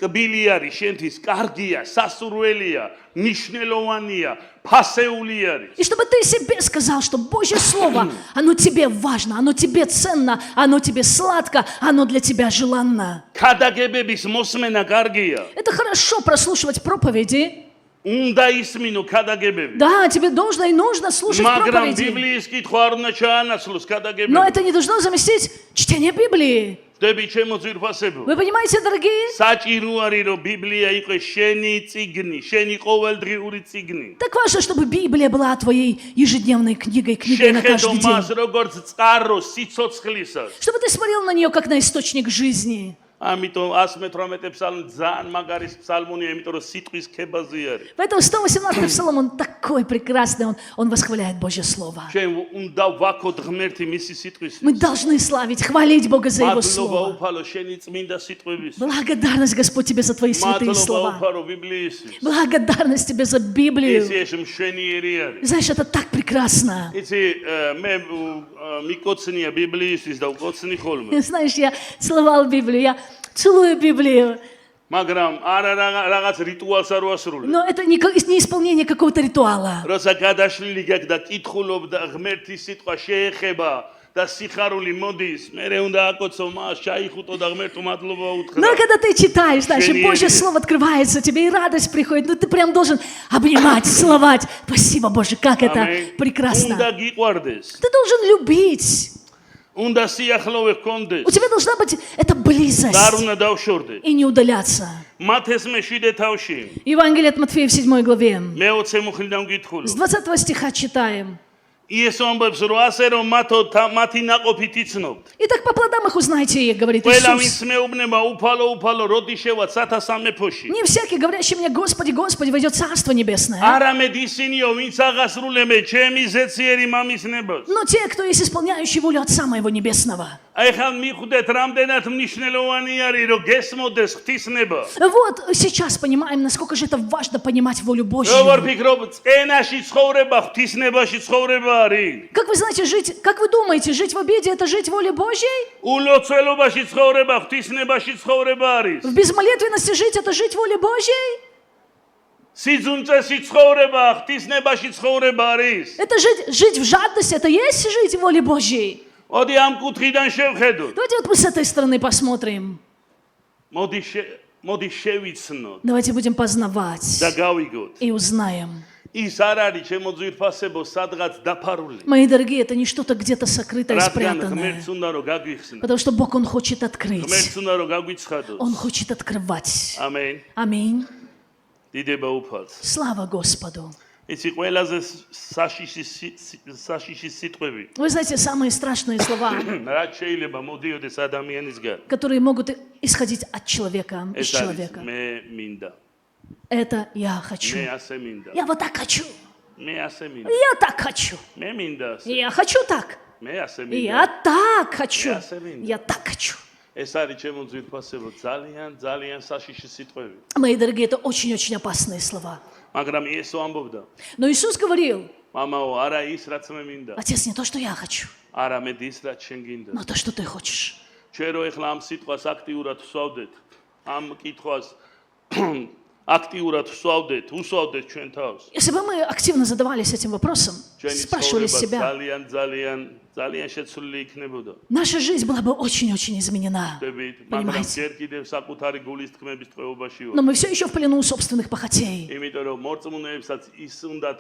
ტკბილი არის, შენთვის კარგია, სასურველია, ნიშნელოვანია, ფასეული არის. И чтобы ты себе сказал, что Божье Слово, оно тебе важно, оно тебе ценно, оно тебе сладко, оно для тебя желанно. ქადაგებების მოსმენა კარგია. Это хорошо прослушивать проповеди. უნდა ისმინო ქადაგებები. Да, тебе должно и нужно слушать მაგრამ проповеди. ბიბლიის კითხვა არ უნდა ჩაანაცვლოს Но ქადაგებები. это не должно заместить чтение Библии. დები ჩემო ძვირფასებო. Вы понимаете, дорогие? საჭირო არის რომ ბიბლია იყოს შენი წიგნი, შენი ყოველდღიური წიგნი. Так важно, чтобы Библия была твоей ежедневной книгой на შეხედო каждый მას день. როგორც წყარო სიცოცხლისას. Чтобы ты смотрел на нее как на источник жизни. ამიტომ 118 ფსალმი ძალიან მაგარი ფსალმუნია, იმიტომ რომ სიტყვის ქებაზე არის. Поэтому 118-й псалом, он такой прекрасный, он восхваляет Божье Слово. ჩვენ უნდა ვაქოთ ღმერთი მისი სიტყვის. Мы должны славить, хвалить Бога за Его მადლობა Слово. უფალო შენი წმინდა სიტყვების. Благодарность, Господь, Тебе за Твои святые მადლობა слова. უფალო ბიბლიის. Благодарность Тебе за Библию. ეს მშვენიერი არის. Знаешь, это так прекрасно. იცი მე მიკოცნია ბიბლიისთვის და უკოცნი ხოლმე. Знаешь, я целовал Библию, я целую Библию. მაგრამ არა რაღაც რიტუალს არ ვასრულებ. Но это не исполнение какого-то ритуала. როცა გადაშლილი გაქვს და კითხულობ და ღმერთის სიტყვა შეეხება და сихарული მოდის, მე უნდა აკოცო მას, ჩაიხუტო და ღმერთო მადლობა უთხრა. Но когда ты читаешь, знаешь, и Шенери. Божье Слово открывается, тебе и радость приходит, ну ты прям должен обнимать, целовать. Спасибо, Боже, как это უნდა прекрасно. გიყვარდეს. Ты должен любить. უნდა სიახლოვე გქონდეს. У тебя должна быть эта და არ близость უნდა დავშორდე. и не удаляться. მათესმე 7 თავში. Евангелие от Матфея в 7 главе. მე 20 მუხლიდან გითხულობ. С 20 стиха читаем. იესო ამბობს რომ ასე რომ მათი ნაყოფით იცნობთ. Итак, по плодам их узнаете их, говорит ყველა Иисус. ვინც მეუბნება უფალო როდი შევა სათა სამეფოში. Не всякий, говорящий мне, Господи, Господи, войдет в Царство Небесное. არამედ ისინიო ვინც აღასრულებენ ჩემი ზეციერი მამის ნებას. Но те, кто есть исполняющий волю Отца Моего Небесного. აი ხან მიხვდეთ რამდენად მნიშვნელოვანი არის რომ გესმოდეს ღვთის ნება. Вот сейчас понимаем, насколько же это важно понимать волю Божью. როგორ ფიქრობ, წენაში ცხოვრება ღვთის ნებაში ცხოვრება არის. Как вы знаете, как вы думаете, жить в обеде – это жить в воле Божьей? ულოცველობაში ცხოვრება ღვთის ნებაში ცხოვრება არის. В безмолитвенности жить – это жить в воле Божьей? სიძუნწესი ცხოვრება ღვთის ნებაში ცხოვრება არის. Это жить в жадности – это есть жить в воле Божьей? მოდი ამ კუთხიდან შევხედოთ. Давайте вот мы с этой стороны посмотрим. მოდი შევიცნოთ Давайте будем познавать და გავიგოთ. и узнаем. ის არ არის ჩემო ძვირფასებო სადღაც დაფარული. Мои дорогие, это не что-то где-то сокрытое и რადგან спрятанное. ღმერთს უნდა რომ გაგვიხსნა. Потому что Бог, Он хочет открыть. ღმერთს უნდა რომ გაგვიცხადოს. Он хочет открывать. ამენ. Аминь. დიდება უფალს. Слава Господу. იცი ყველაზე საშიში სიტყვები. Вы знаете, самые страшные слова, რაც შეიძლება მოდიოდეს ადამიანისგან. которые могут исходить от человека, из ეს არის человека. მე მინდა. Это я хочу. მე ასე მინდა. Я вот так хочу. მე ასე მინდა. Я так хочу. მე მინდა ასე. Я хочу так. მე ასე მინდა. Я так хочу. Я сам Я так хочу. ეს არის ჩემო ძვირფასებო ძალიან საშიში სიტყვები. Мои дорогие, это очень-очень опасные слова. მაგრამ იესო ამბობდა, Но Иисус говорил, მამაო, არა ის რაც მე მინდა, Отец, не то, что я хочу, არამედ ის რაც შენ გინდა. но то, что ты хочешь. ჩვენ რო ეხლა ამ სიტყვას აქტიურად ვსვავდეთ, ამ კითხვას აქტიურად უსვავდეთ ჩვენ თავს. Если бы мы активно задавались этим вопросом, ჩვენი спрашивали ცხოვრება себя, ძალიან შეცვლილი იქნებოდა. наша жизнь была бы очень-очень изменена. მაგრამ Понимаете? ჯერ კიდევ საკუთარი გულის თქმების ტყვეობაში ვარ. Но мы все еще в плену собственных похотей. იმიტომ რომ მორწმუნეებსაც ის უნდათ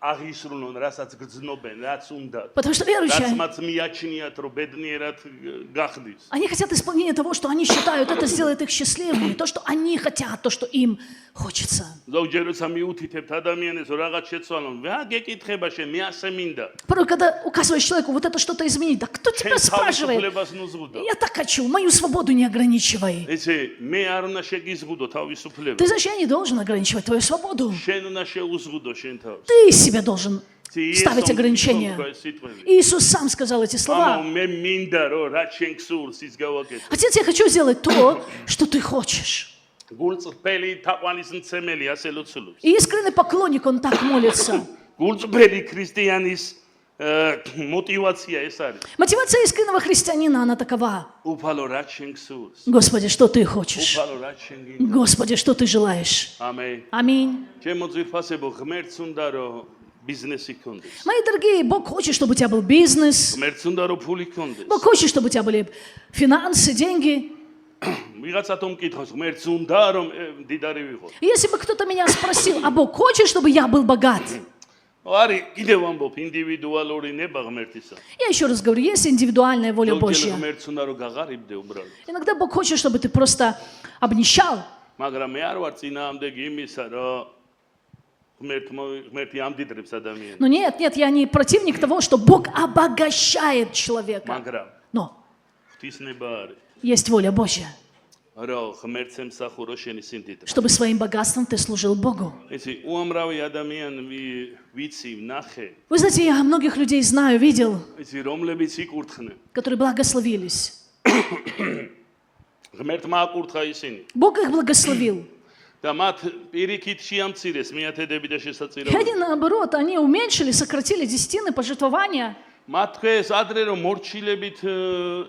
აღისრულონ, რასაც გრძნობენ, რაც უნდათ. Потому что რაც верующие, მათ მიაჩნიათ, რომ ბედნიერად გახდეს. они хотят исполнения того, что они считают, это сделает их счастливыми. То, что они хотят, то, что им хочется. ზოგჯერ როცა მიუთითებთ ადამიანებს, რომ რაღაც შეცვალონ, რა გეკითხება შენ, მე ასე მინდა. Порой, когда указываешь человеку, вот это что-то изменить, да кто тебя спрашивает? თავისუფლებას ნუზღუდო. Я так хочу, мою свободу не ограничивай. ესე მე არ უნდა შეგიზღუდო თავისუფლება. Ты знаешь, я не должен ограничивать твою свободу. შენ უნდა შეუზღუდო შენ თავს. Ты себе должен ставить ограничения. სიტყვები. Иисус сам сказал эти მამაო, слова. მე მინდა რომ რაც შენ გსურს ის გავაკეთო. Отец, я хочу сделать то, что ты хочешь. გულწრფელი თაყვანის მცემელი ასე ლოცულობს. И искренний поклонник, он так молится. გულწრფელი ქრისტიანის мотивация ეს არის. Мотивация искреннего христианина, она такова. უფალო რაც შენ გსურს. Господи, что ты хочешь? უფალო რაც შენ გინდა. Господи, что ты желаешь? ამენ. Аминь. ჩემო ძვირფასებო, ღმერთს უნდა რომ ბიზნესი გქონდეს. Мои дорогие, Бог хочет, чтобы у тебя был бизнес. ღმერთს უნდა რომ ფული გქონდეს. Бог хочет, чтобы у тебя были финансы, деньги. ვიღაცა თომ მკითხავს, ღმერთს უნდა რომ დიდარი ვიყო. И если бы кто-то меня спросил, а Бог хочет, чтобы я был богат? არის კიდევ ამბობ ინდივიდუალური ნება ღმერთისა. Я еще раз говорю, есть индивидуальная воля ზოგჯერ Божья. ღმერთს უნდა რომ გაღარიბდე უბრალოდ. Иногда Бог хочет, чтобы ты просто обнищал. მაგრამ მე არ ვარ წინააღმდეგი იმისა, რომ ღმერთი ამდიდრებს ადამიანს. Но нет, я не противник того, что Бог обогащает человека. მაგრამ Но ღვთისნება არის, есть воля Божья, რომ ღმერთს ემსახურო შენი სიმდიდრე. чтобы своим богатством ты служил Богу. იცი, უამრავი ადამიანი ვიცი, ვნახე, Вы знаете, я многих людей знаю, видел, იცი, რომლებიც იკურთხნენ. которые благословились. ღმერთმა აკურთხა ისინი Бог их благословил. და მათ პირიქით შეამცირეს მიათედები და И შესაწირავები. они, наоборот, они уменьшили, сократили десятины, пожертвования. მათ თქვეს ადრე რომ მორჩილებით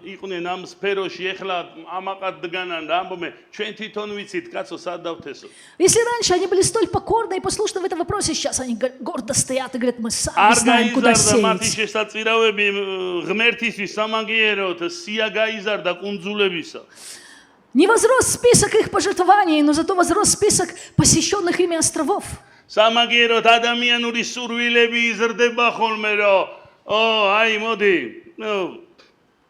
იყვნენ ამ სფეროში, ეხლა ამაყად დგანან და ამბობენ, ჩვენ თვითონ ვიცით, კაცო, სად დავთესო. Если раньше они были столь покорны и послушны в этом вопросе, сейчас они гордо стоят и говорят, мы сами არ знаем, куда გაიზარდა მათი сеять. შესაწირავები ღმერთისთვის სამაგიეროდ სია გაიზარდა კუნძულებისა. Не возрос список их пожертвований, но зато возрос список посещенных ими островов. სამაგიეროდ ადამიანური სურვილები იზრდება ხოლმე რომ აი მოდი,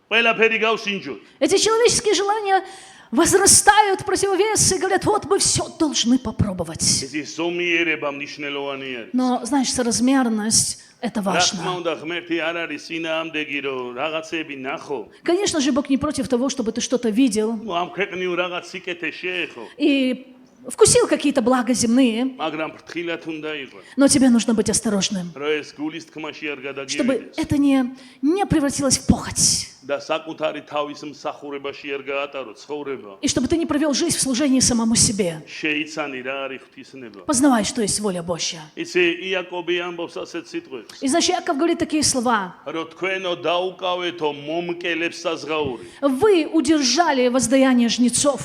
ყველაფერი გავსინჯოთ. Эти человеческие желания возрастают противовес и говорят, вот мы все должны попробовать. ეს ზომიერება მნიშვნელოვანი არის. Но, знаешь, соразмерность – это რა თქმა важно. უნდა, ღმერთი არ არის წინააღმდეგი, რომ რაღაცები ნახო. Конечно же, Бог не против того, чтобы ты что-то видел ამ ქვეყნიურ რაღაც სიკეთე შეეხო, и вкусил какие-то блага земные, მაგრამ ფრთხილად უნდა იყო, но тебе нужно быть осторожным, რომ ეს გულის თქმაში არ чтобы გადაგივიდეს это не превратилось в похоть, და საკუთარი თავის მსახურებაში არ გაატარო ცხოვრება. и чтобы ты не провел жизнь в служении самому себе. შეიცანი რა არის ღვთისნება. Познавай, что есть воля Божья. იცი, იაკობი амბობს ასეთ სიტყვებს, И знаешь, Иаков говорит такие слова. რომ თქვენო დაუკავეთო მომკელებს საზღაური. Вы удержали воздаяние жнецов.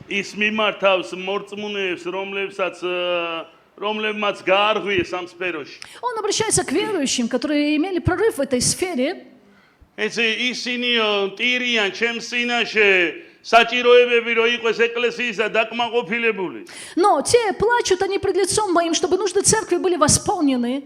ის მიმართავს მორწმუნეებს, რომლებმაც გაარღვიეს ამ სფეროში. Он обращается к верующим, которые имели прорыв в этой сфере. იცი, ისინი ტირიან ჩემს წინაშე საჭიროებები რო იყოს ეკლესიისა დაკმაყოფილებული. Но те плачут, они пред лицом моим, чтобы нужды церкви были восполнены.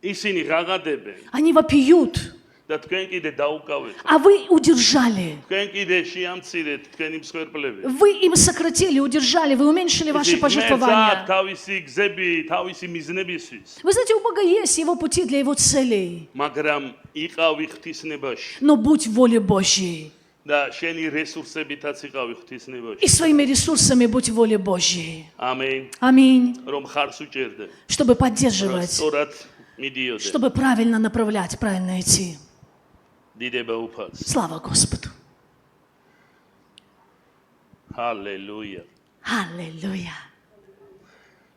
ისინი ღაღადებენ Они вопиют, და თქვენ კიდე დაუკავეთ. а вы удержали. თქვენ კიდე შეამცირეთ თქვენი მსხვერპლები. Вы им сократили, удержали, вы уменьшили ваши пожертвования. თავისი გზები, თავისი მიზნებისთვის, Вы знаете, у Бога есть Его пути для Его целей. მაგრამ იყავი ღვთისნებაში Но будь в воле Божьей. და შენი რესურსებითაც იყავი ღვთისნებაში. И своими ресурсами будь в воле Божьей. ამენ. Аминь. რომ ხარს უჭერდე, Чтобы რომ поддерживать, სწორად მიდიოდე. чтобы правильно направлять, правильно идти. დიდება უფალს. Слава Господу. ჰალელუია. Аллилуйя.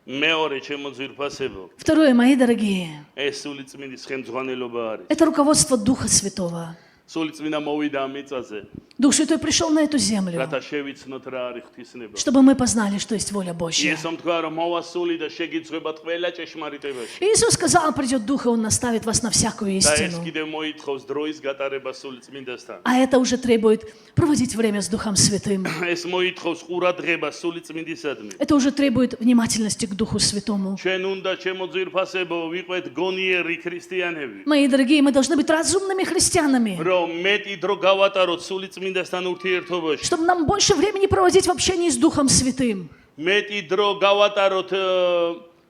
მეორე ჩემო ძვირფასებო, Второе, мои дорогие, ეს სულიწმინდის ხელმძღვანელობა არის. это руководство Духа Святого. სულიწმინდა მოვიდა ამ მიწაზე, Дух Святой пришел на эту землю, რათა შევიცნოთ რა არის ღვთისნება. чтобы мы познали, что есть воля Божья. იესომ თქვა რომ მოვასული და შეგიძღვებათ ყველა ჭეშმარიტებაში. Иисус сказал, придет Дух, и Он наставит вас на всякую და ეს истину. კიდევ მოითხოვს დროის გატარება სულიწმინდასთან. А это уже требует проводить время с Духом Святым. ეს მოითხოვს ყურადღება სულიწმინდისადმი. Это уже требует внимательности к Духу Святому. ჩვენ უნდა ჩემო ძვირფასებო ვიყვეთ გონიერი ქრისტიანები, Мои дорогие, мы должны быть разумными христианами, რომ მეტი დრო გავატაროთ სულიწმინდასთან ურთიერთობაში. чтобы нам больше времени проводить в общении с Духом Святым, მეტი დრო გავატაროთ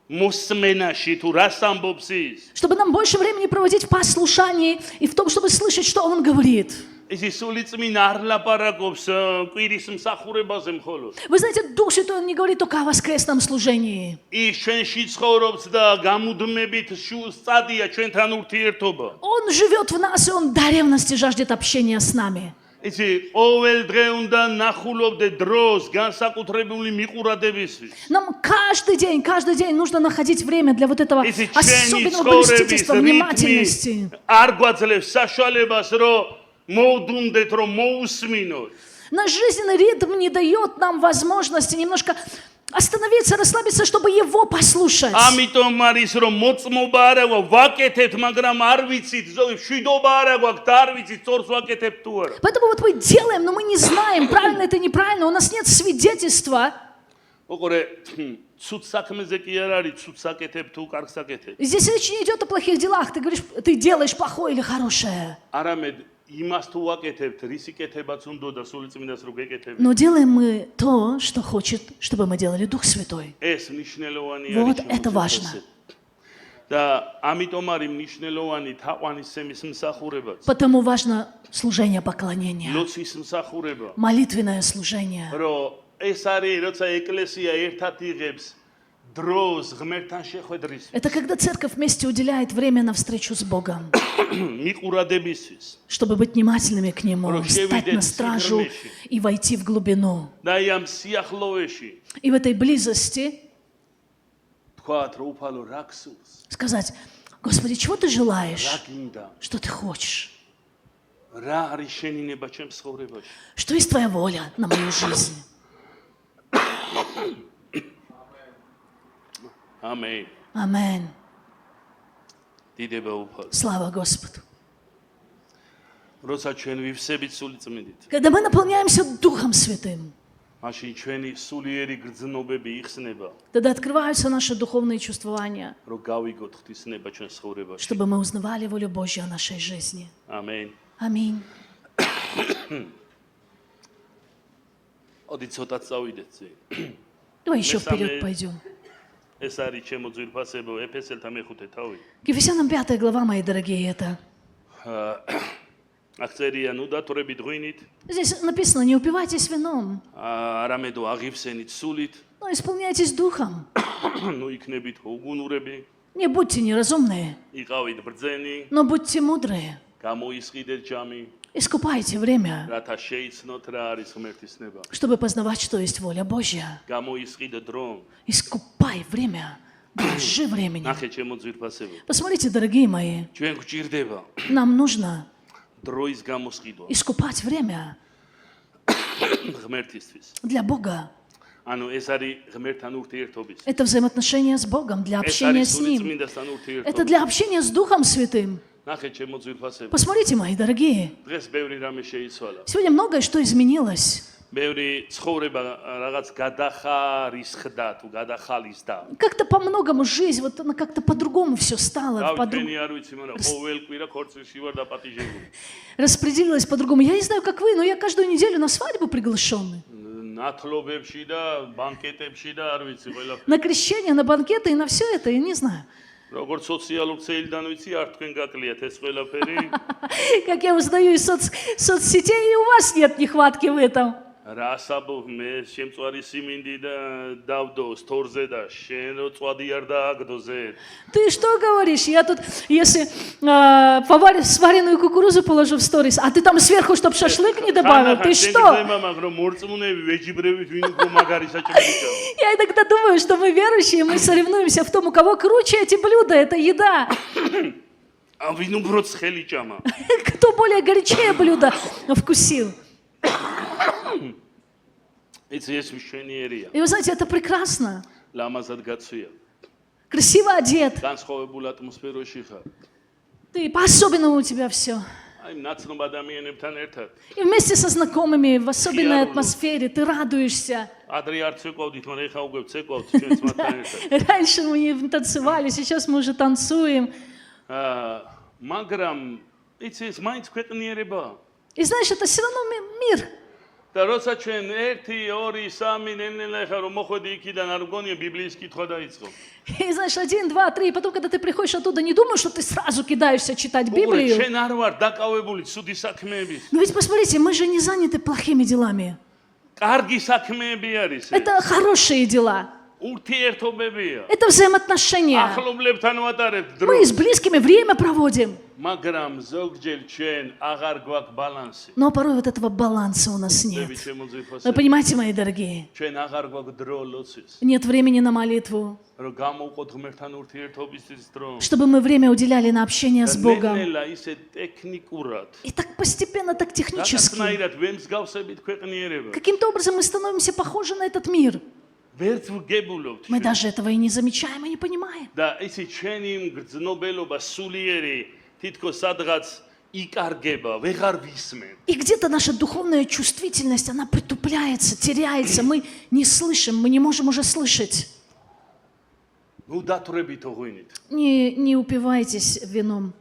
მოსმენაში თუ რას ამბობს ის. чтобы нам больше времени проводить в послушании и в том, чтобы слышать, что Он говорит. ისი სულიწმინდა არ ლაპარაკობს კვირის მსახურებაზე მხოლოდ. Вы знаете, Дух Святой, Он не говорит только о воскресном служении. ის ჩვენში ცხოვრობს და გამუდმებით სწადია ჩვენთან ურთიერთობა. Он живет в нас, и Он до ревности жаждет общения с нами. იცი, ყოველ დღე უნდა ნახულობდე დროს განსაკუთრებული მიყურადებისთვის. Нам каждый день нужно находить время для вот этого იცი, ჩვენი особенного ცხოვრების блюстительства, внимательности. რიტმი არ გვაძლევს საშუალებას, რომ მოვდუნდეთ, რომ მოусმინოთ. Наш жизненный ритм не дает нам возможности немножко остановиться, расслабиться, чтобы его послушать. ამიტომ არის რომ მოწმობა არ აქვს, ვაკეთებთ, მაგრამ არ ვიცით, ზოგი შვიდობა არ აქვს, და არ ვიცით, სწორს ვაკეთებთ თუ არა. Поэтому вот мы делаем, но мы не знаем, правильно это, неправильно, у нас нет свидетельства. ოღონდ ცუდ საქმეზე კი არ არის, ცუდ საკეთებ თუ კარგ საკეთებ. Здесь речь не идет о плохих делах, ты говоришь, ты делаешь плохое или хорошее. არამედ იმას თუ ვაკეთებთ, რის იკეთებაც უნდა და სულიწმინდას რო გეკეთებთ. Но делаем мы то, что хочет, чтобы мы делали Дух Святой. ეს მნიშვნელოვანია. Вот это важно. და ამიტომ არის მნიშვნელოვანი თაყვანისცემის მსახურებაც. Потому важно служение поклонения, ლოცვის მსახურება. молитвенное служение. რომ ეს არის, როცა ეკლესია ერთად იღებს დროს ღმერთთან შეხვედრისთვის, Это когда церковь вместе уделяет время на встречу с Богом, მიყურადებისთვის. чтобы быть внимательными к Нему, Вообще встать на видеть стражу сикромещи. и войти в глубину. და აი ამ სიახლოვეში И в этой близости თქვათ, რომ უფალო რა გსურს, сказать, Господи, чего ты желаешь? რა გინდა, Что ты хочешь? რა არის შენინება ჩემს ცხოვრებაში. Что есть твоя воля на мою жизнь? ამენ. Амен. დიდება უფალო. Слава Господу. როცა ჩვენ ვივსებით სულიწმინდით, Когда мы наполняемся Духом Святым, მაშინ ჩვენი სულიერი გრძნობები იხსნება, тогда открываются наши духовные чувствования, რომ გავიგოთ ღვთისნება ჩვენს ცხოვრებაში. чтобы мы узнавали волю Божью о нашей жизни. ამენ. Аминь. ოდი ცოტა წავიდეთ ზე. Давай еще Мы сами- вперед пойдем. ეს არის ჩემო ძვირფასებო ეფესელთა მეხუთე თავი. К Ефесянам 5 глава, мои дорогие, это. აღწერია, ნუ დათორებით ღვინით, Здесь написано, не упивайтесь вином, არამედ აღივსენით სულით, но исполняйтесь Духом. ნუ იქნებით უგუნურები, Не будьте неразумные, იყავით ბრძენი, но будьте мудрые. გამოისყიდეთ ჯამი, Искупайте время, რათა შეიცნოთ რა არის ღმერთის ნება. чтобы познавать, что есть воля Божья. გამოისყიდეთ დრო. Искупай время, дорожи времени. ნახე ჩემო ძვირფასებო. Посмотрите, дорогие мои, ჩვენ გვჭირდება нам нужно დროის გამოსყიდვა искупать время ღმერთისთვის. для Бога. ანუ ეს არის ღმერთთან ურთიერთობის. Это взаимоотношения с Богом, для ეს общения არის с Ним. სულიწმინდასთან Это ურთიერთობა. для общения с Духом Святым. ნახე ჩემო ძვირფასებო. Посмотрите, мои дорогие, დღეს ბევრი რამე შეიცვალა. сегодня многое что изменилось. ბევრი ცხოვრება რაღაც გადახარისხდა თუ გადახალისდა. Как-то по-многому жизнь, вот она как-то по-другому все стало, ჩვენი არ ვიცი, მაგრამ ყოველ კვირა ქორწილში ვარ დაპატიჟებული. распределилось по-другому. Я не знаю, как вы, но я каждую неделю на свадьбу приглашенный. ნათლობებში და ბანკეტებში და არ ვიცი ყველა. На крещение, на банкеты и на все это, я не знаю. როგორც სოციალურ ქსელიდან ვიცი, არ თქვენ გაკლიათ ეს ყველაფერი. Как я узнаю из соцсетей, и у вас нет нехватки в этом. რასაბო მე შემწვარი სიმინდი და დავდო სტორზე და შენ რო წვადი არ დააგდოზე. Ты что говоришь? Я тут, если сваренную кукурузу положу в сторис, а ты там сверху, чтоб шашлык не добавил, ты что? მაგრამ მორწმუნეები ვეჯიბრებით ვინ უფრო მაგარი საჭმელია. Я иногда думаю, что мы верующие, мы соревнуемся в том, у кого круче эти блюда, это еда. А вин უფრო ცხელი ჭამა. Кто более горячее блюдо вкусил. იცი ეს მშვენიერია. И вы знаете, это прекрасно. ლამაზად გაცვია. Красиво одет. განსხვავებულ ატმოსფეროში ხარ. Ты по-особенному у тебя все. აი ნაცნობ ადამიანებთან ერთად. И вместе со знакомыми, в особенной атмосфере, ты радуешься. ადრე არ ცეკვავდით, მაგრამ ეხა უკვე ცეკვავთ ჩვენს მათთან ერთად. Раньше мы не танцевали, сейчас мы уже танцуем. მაგრამ იცი ეს მაინც ქვეყნიერება. И знаешь, это все равно мир. და როცა ჩვენ 1 2 3 ნელ-ნელა ხარ რომ მოხვედი იქიდან არ მგონია ბიბლიის კითხვა დაიწყო. И знаешь, 1, 2, 3, и потом, когда ты приходишь оттуда, не думаешь, что ты сразу кидаешься читать უყურე, Библию. შენ არ ვარ დაკავებული ცუდი საქმეებით. Но ведь посмотрите, мы же не заняты плохими делами. კარგი საქმეები არის. Это хорошие дела. ურთიერთობებია. Это взаимоотношения. ახლობლებთან ვატარებთ Мы დროს. с близкими время проводим. მაგრამ ზოგჯერ ჩვენ აღარ გვაქვს ბალანსი. Но порой вот этого баланса у нас нет. დები შემოძიფოს. Вы понимаете, мои дорогие? ჩვენ აღარ გვაქვს დრო ლოცვის. Нет времени на молитву, რომ გამოვყოთ ღმერთთან ურთიერთობისთვის დრო. чтобы мы время уделяли на общение с Богом. ნელა ისე ტექნიკურად. И так постепенно, так технически. რაღაცნაირად ვერ მსგავსებით ქვეყნიერება. Каким-то образом мы становимся похожи на этот мир. ვერც ვგებულობთ. Мы даже этого и не замечаем, и не понимаем. და ისი ჩვენი გრძნობელობა სულიერი თითქოს სადღაც იკარგება, ვეღარ ვისმენ. И где-то наша духовная чувствительность, она притупляется, теряется. Мы не слышим, мы не можем уже слышать. ნუ დათვრებითო ღვინით. Не упивайтесь вином.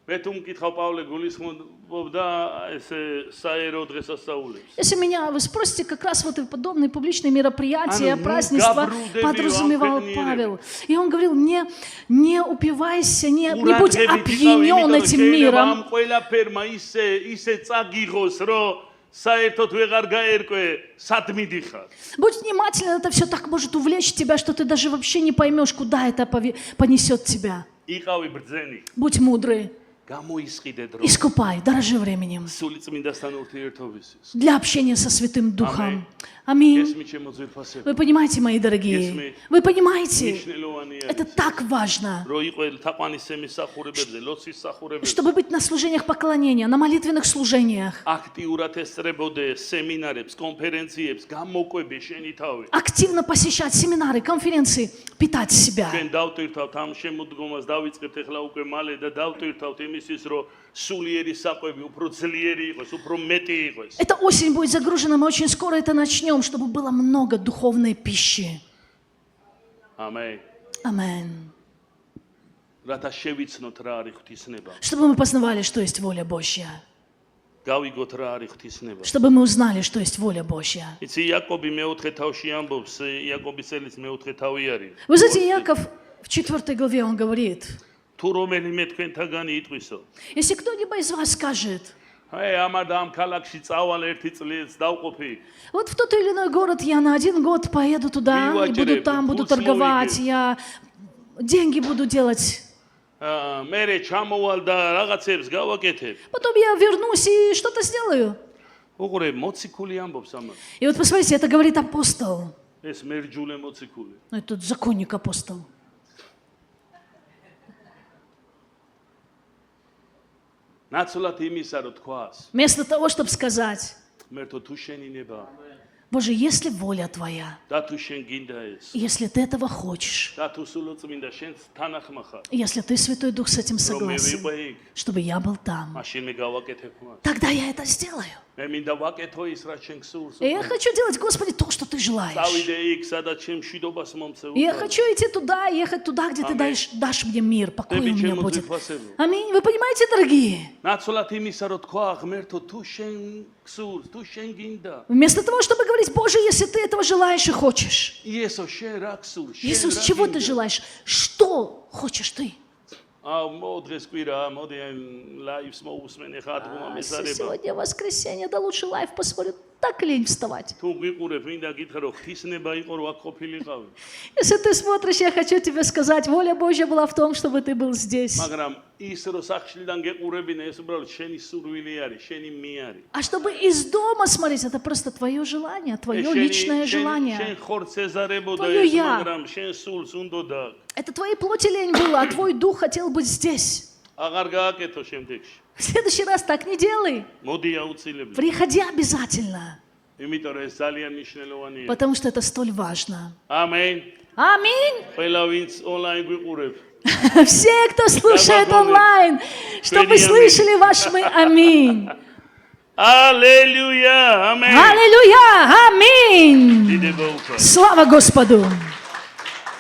მე თუ მკითხავ პავლე გულისხმობდა ესე საერო დღესასწაულებს. Если меня вы спросите, как раз вот и подобные публичные мероприятия, ну, празднества габрудеви, подразумевал вам Павел. И он говорил, не упивайся, не будь опьянен этим миром. ამ ყველაფერმა ისე წაგიღოს, რომ საერთოდ ვეღარ გაერკვე, სად მიდიხარ. Будь внимателен, это все так может увлечь тебя, что ты даже вообще не поймешь, куда это понесет тебя. იყავი ბრძენი. Будь мудрый, გამოისყიდე დრო. искупай, дорожи временем. სული წმინდასთან ურთიერთობისთვის. Для общения со Святым Духом. Аминь. ესმით შემოძვირფასება. Вы понимаете, мои дорогие? Вы понимаете? მნიშვნელოვანია. Это так важно. რო იყო თაყვანისმის მსახურებებზე, ლოცვის მსახურებებზე. Чтобы быть на служениях поклонения, на молитвенных служениях. აქტიურად ესწრებოდე სემინარებს, კონფერენციებს, გამოკვები შენი თავი. Активно посещать семинары, конференции, питать себя. ჩვენ დავტვირთავთ ამ შემოდგომას, დავიწყებთ ახლა უკვე მალე და დავტვირთავთ იმისთვის, რომ სულიერი საყვები უფრო ძლიერი იყოს, უფრო მეტი იყოს. Эта осень будет загружена, мы очень скоро это начнем, чтобы было много духовной пищи. ამენ. Амен. რათა შევიცნოთ რა არის ღვთისნება. Чтобы мы познавали, что есть воля Божья. გავიგოთ რა არის ღვთისნება. Чтобы мы узнали, что есть воля Божья. იცი იაკობი მეოთხე თავში ამბობს, იაკობის წელის მეოთხე თავი არის. Вы знаете, Иаков в 4 главе он говорит, თუ რომელიმე თქვენთაგანი იტყვისო. если кто-либо из вас скажет, ამარ და ამ ქალაქში წავალ ერთი წლიც დავყოფი. вот в тот или иной город я на 1 год поеду туда, и буду там, буду торговать, я деньги буду делать. მერე ჩამოვალ და რაღაცებს გავაკეთებ. Потом я вернусь и что-то сделаю. უყურე, მოციქული ამბობს ამას. И вот посмотрите, это говорит апостол. ეს მერჯულე მოციქული. Ну, это законник апостол. ნაცვლად იმისა, რომ თქვას, Вместо того, чтобы сказать, მერთო თუ შენი ნება Боже, если воля Твоя, და თუ შენ გინდა ეს, если Ты этого хочешь, და თუ სულოწმინდა შენს თანახმა ხარ, если Ты, Святой Дух, с этим რომ მე согласен, ვიყო იქ, чтобы я был там, მაშინ მე გავაკეთებ მას. тогда я это сделаю. მე მინდა ვაკეთო ის, რაც შენ გსურს. И я хочу делать, Господи, то, что Ты желаешь. წავიდე იქ, სადაც შენ მშვიდობას მომცევ. И я хочу идти туда, ехать туда, где Ты дашь мне мир, покой у меня будет. Аминь. Вы понимаете, дорогие? ნაცვლად იმისა, რომ თქვა, ღმერთო, თუ შენ გსურს, თუ შენ гинდა. Вместо того, чтобы говорить, Боже, если Ты этого желаешь и хочешь. იესო, შენ რა გსურს? Иисус, чего Ты желаешь? Что хочешь Ты? მოდრეს კვირა, მოდი ლაივს მოусმენ ხა თქმა მესარება. Сегодня воскресенье, да лучше лайв посмотрю. Так лень вставать. თუ გიყურებ, მინდა გითხრა, რომ ღვთისნება იყო, რომ აქ ყოფილიყავი. Если ты смотришь, я хочу тебе сказать, воля Божья была в том, чтобы ты был здесь. მაგრამ ის რომ სახშლიდან გეყურებინა, ეს უბრალოდ შენი სურვილი არის, შენი მი არის. А чтобы из дома смотреть, это просто твое желание, твое личное შენ желание. ხორცს ეზარებოდა Твоё ეს, я. მაგრამ შენ სულს უნდოდა. Это твоей плоти лень было, а твой дух хотел быть здесь. აღარ გააკეთო შემდეგში. В следующий раз так не делай. მოდი აუცილებლად. Приходи обязательно, იმიტომ რომ ეს ძალიან მნიშვნელოვანია. потому что это столь важно. ამენ. Аминь. ყველა ვინც онлайн გვიყურებ. Все, кто слушает Добавлю. онлайн, чтобы Аминь. слышали ваш мы аминь. ალელუია, ამენ. Аллилуйя, аминь. დიდება უფრო. Слава Господу.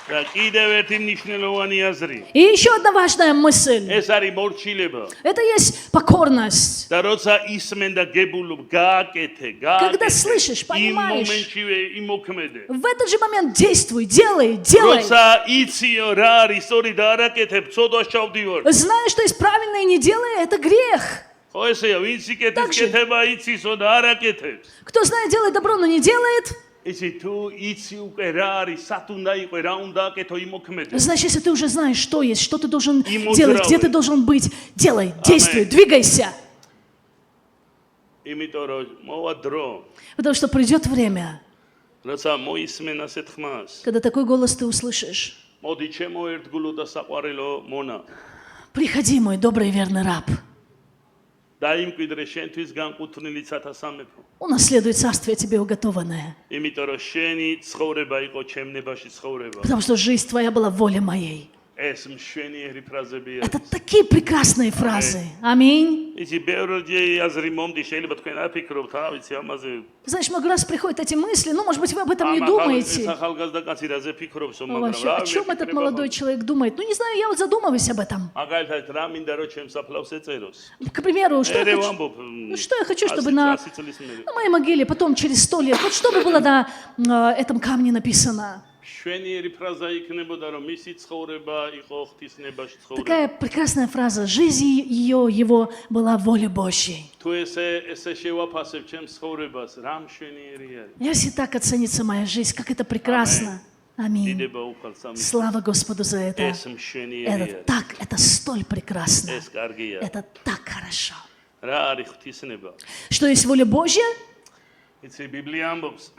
და კიდევ ერთი მნიშვნელოვანი აზრი. И еще одна важная мысль. ეს არის მორჩილება. Это есть покорность. და როცა ისმენ და გებულობ, გააკეთე, Когда слышишь, იმ понимаешь. მომენტშივე იმოქმედე. В этот же момент действуй, делай. როცა იციო რა არის სწორი და არაკეთებ, ცოდვას ჩავდივარ. Зная, что есть правильно и не делай, это грех. ხო ესეა, ვინც იკეთებს, Так же. კეთება იცისო და არაკეთებს. Кто знает, делает добро, но не делает, იცი თუ იცი უკვე რა არის, სად უნდა იყო, რა უნდა აკეთო, იმოქმედე. Значит, если ты уже знаешь, что есть, что ты должен И делать, где мудрый. ты должен быть, делай, действуй, двигайся. იმიტომ რომ მოვა დრო, Потому что придет время, როცა მოისმენ ასეთ ხმას. когда такой голос ты услышишь. მოდი ჩემო ერთგულო და საყვარელო მონა. Приходи, мой добрый и верный раб. დაიმკვიდრე შენთვის განკუთვნილი ცათასამეფო. Унаследуй царствие тебе уготованное. იმიტომ რომ შენი ცხოვრება იყო ჩემნებაში ცხოვრება. Потому что жизнь твоя была в воле моей. ეს მშვენიერი ფრაზებია. Это такие прекрасные фразы. Аминь. იცი ბევრი აზრი მომდის, შეიძლება თქვენ აფიქრობთ, ვიცი ამაზე. Знаешь, много раз приходят эти мысли, ну, может быть, вы об этом не думаете. ახალგაზრდა კაცი რაზე фიქრობსო, მაგრამ Вообще, о чем этот молодой человек думает? Ну, не знаю, я вот задумываюсь об этом. მაგალითად რა მინდა რომ ჩემს საფლავს ეწეროს. К примеру, что я ერე хочу, ვამბობ. ну, что я хочу, чтобы на 100 წლის მერე. моей могиле потом через 100 лет, вот что бы было на этом камне написано? მშვენიერი ფრაზა იქნებოდა რომ მისი ცხოვრება იყო ღვთისნებაში ცხოვრება. Такая прекрасная фраза. Жизнь ее, его была воля Божьей. თუ ესე შევაფასებ ჩემს ცხოვრებას, რა მშვენიერი არის. Если так оценится моя жизнь, как это прекрасно. Аминь. დიდება უფალს ამის. Слава Господу за это. ეს მშვენიერი Это არის. так, это столь прекрасно. ეს კარგია. Это так хорошо. რა არის ღვთისნება? Что есть воля Божья? იცი ბიბლია ამბობს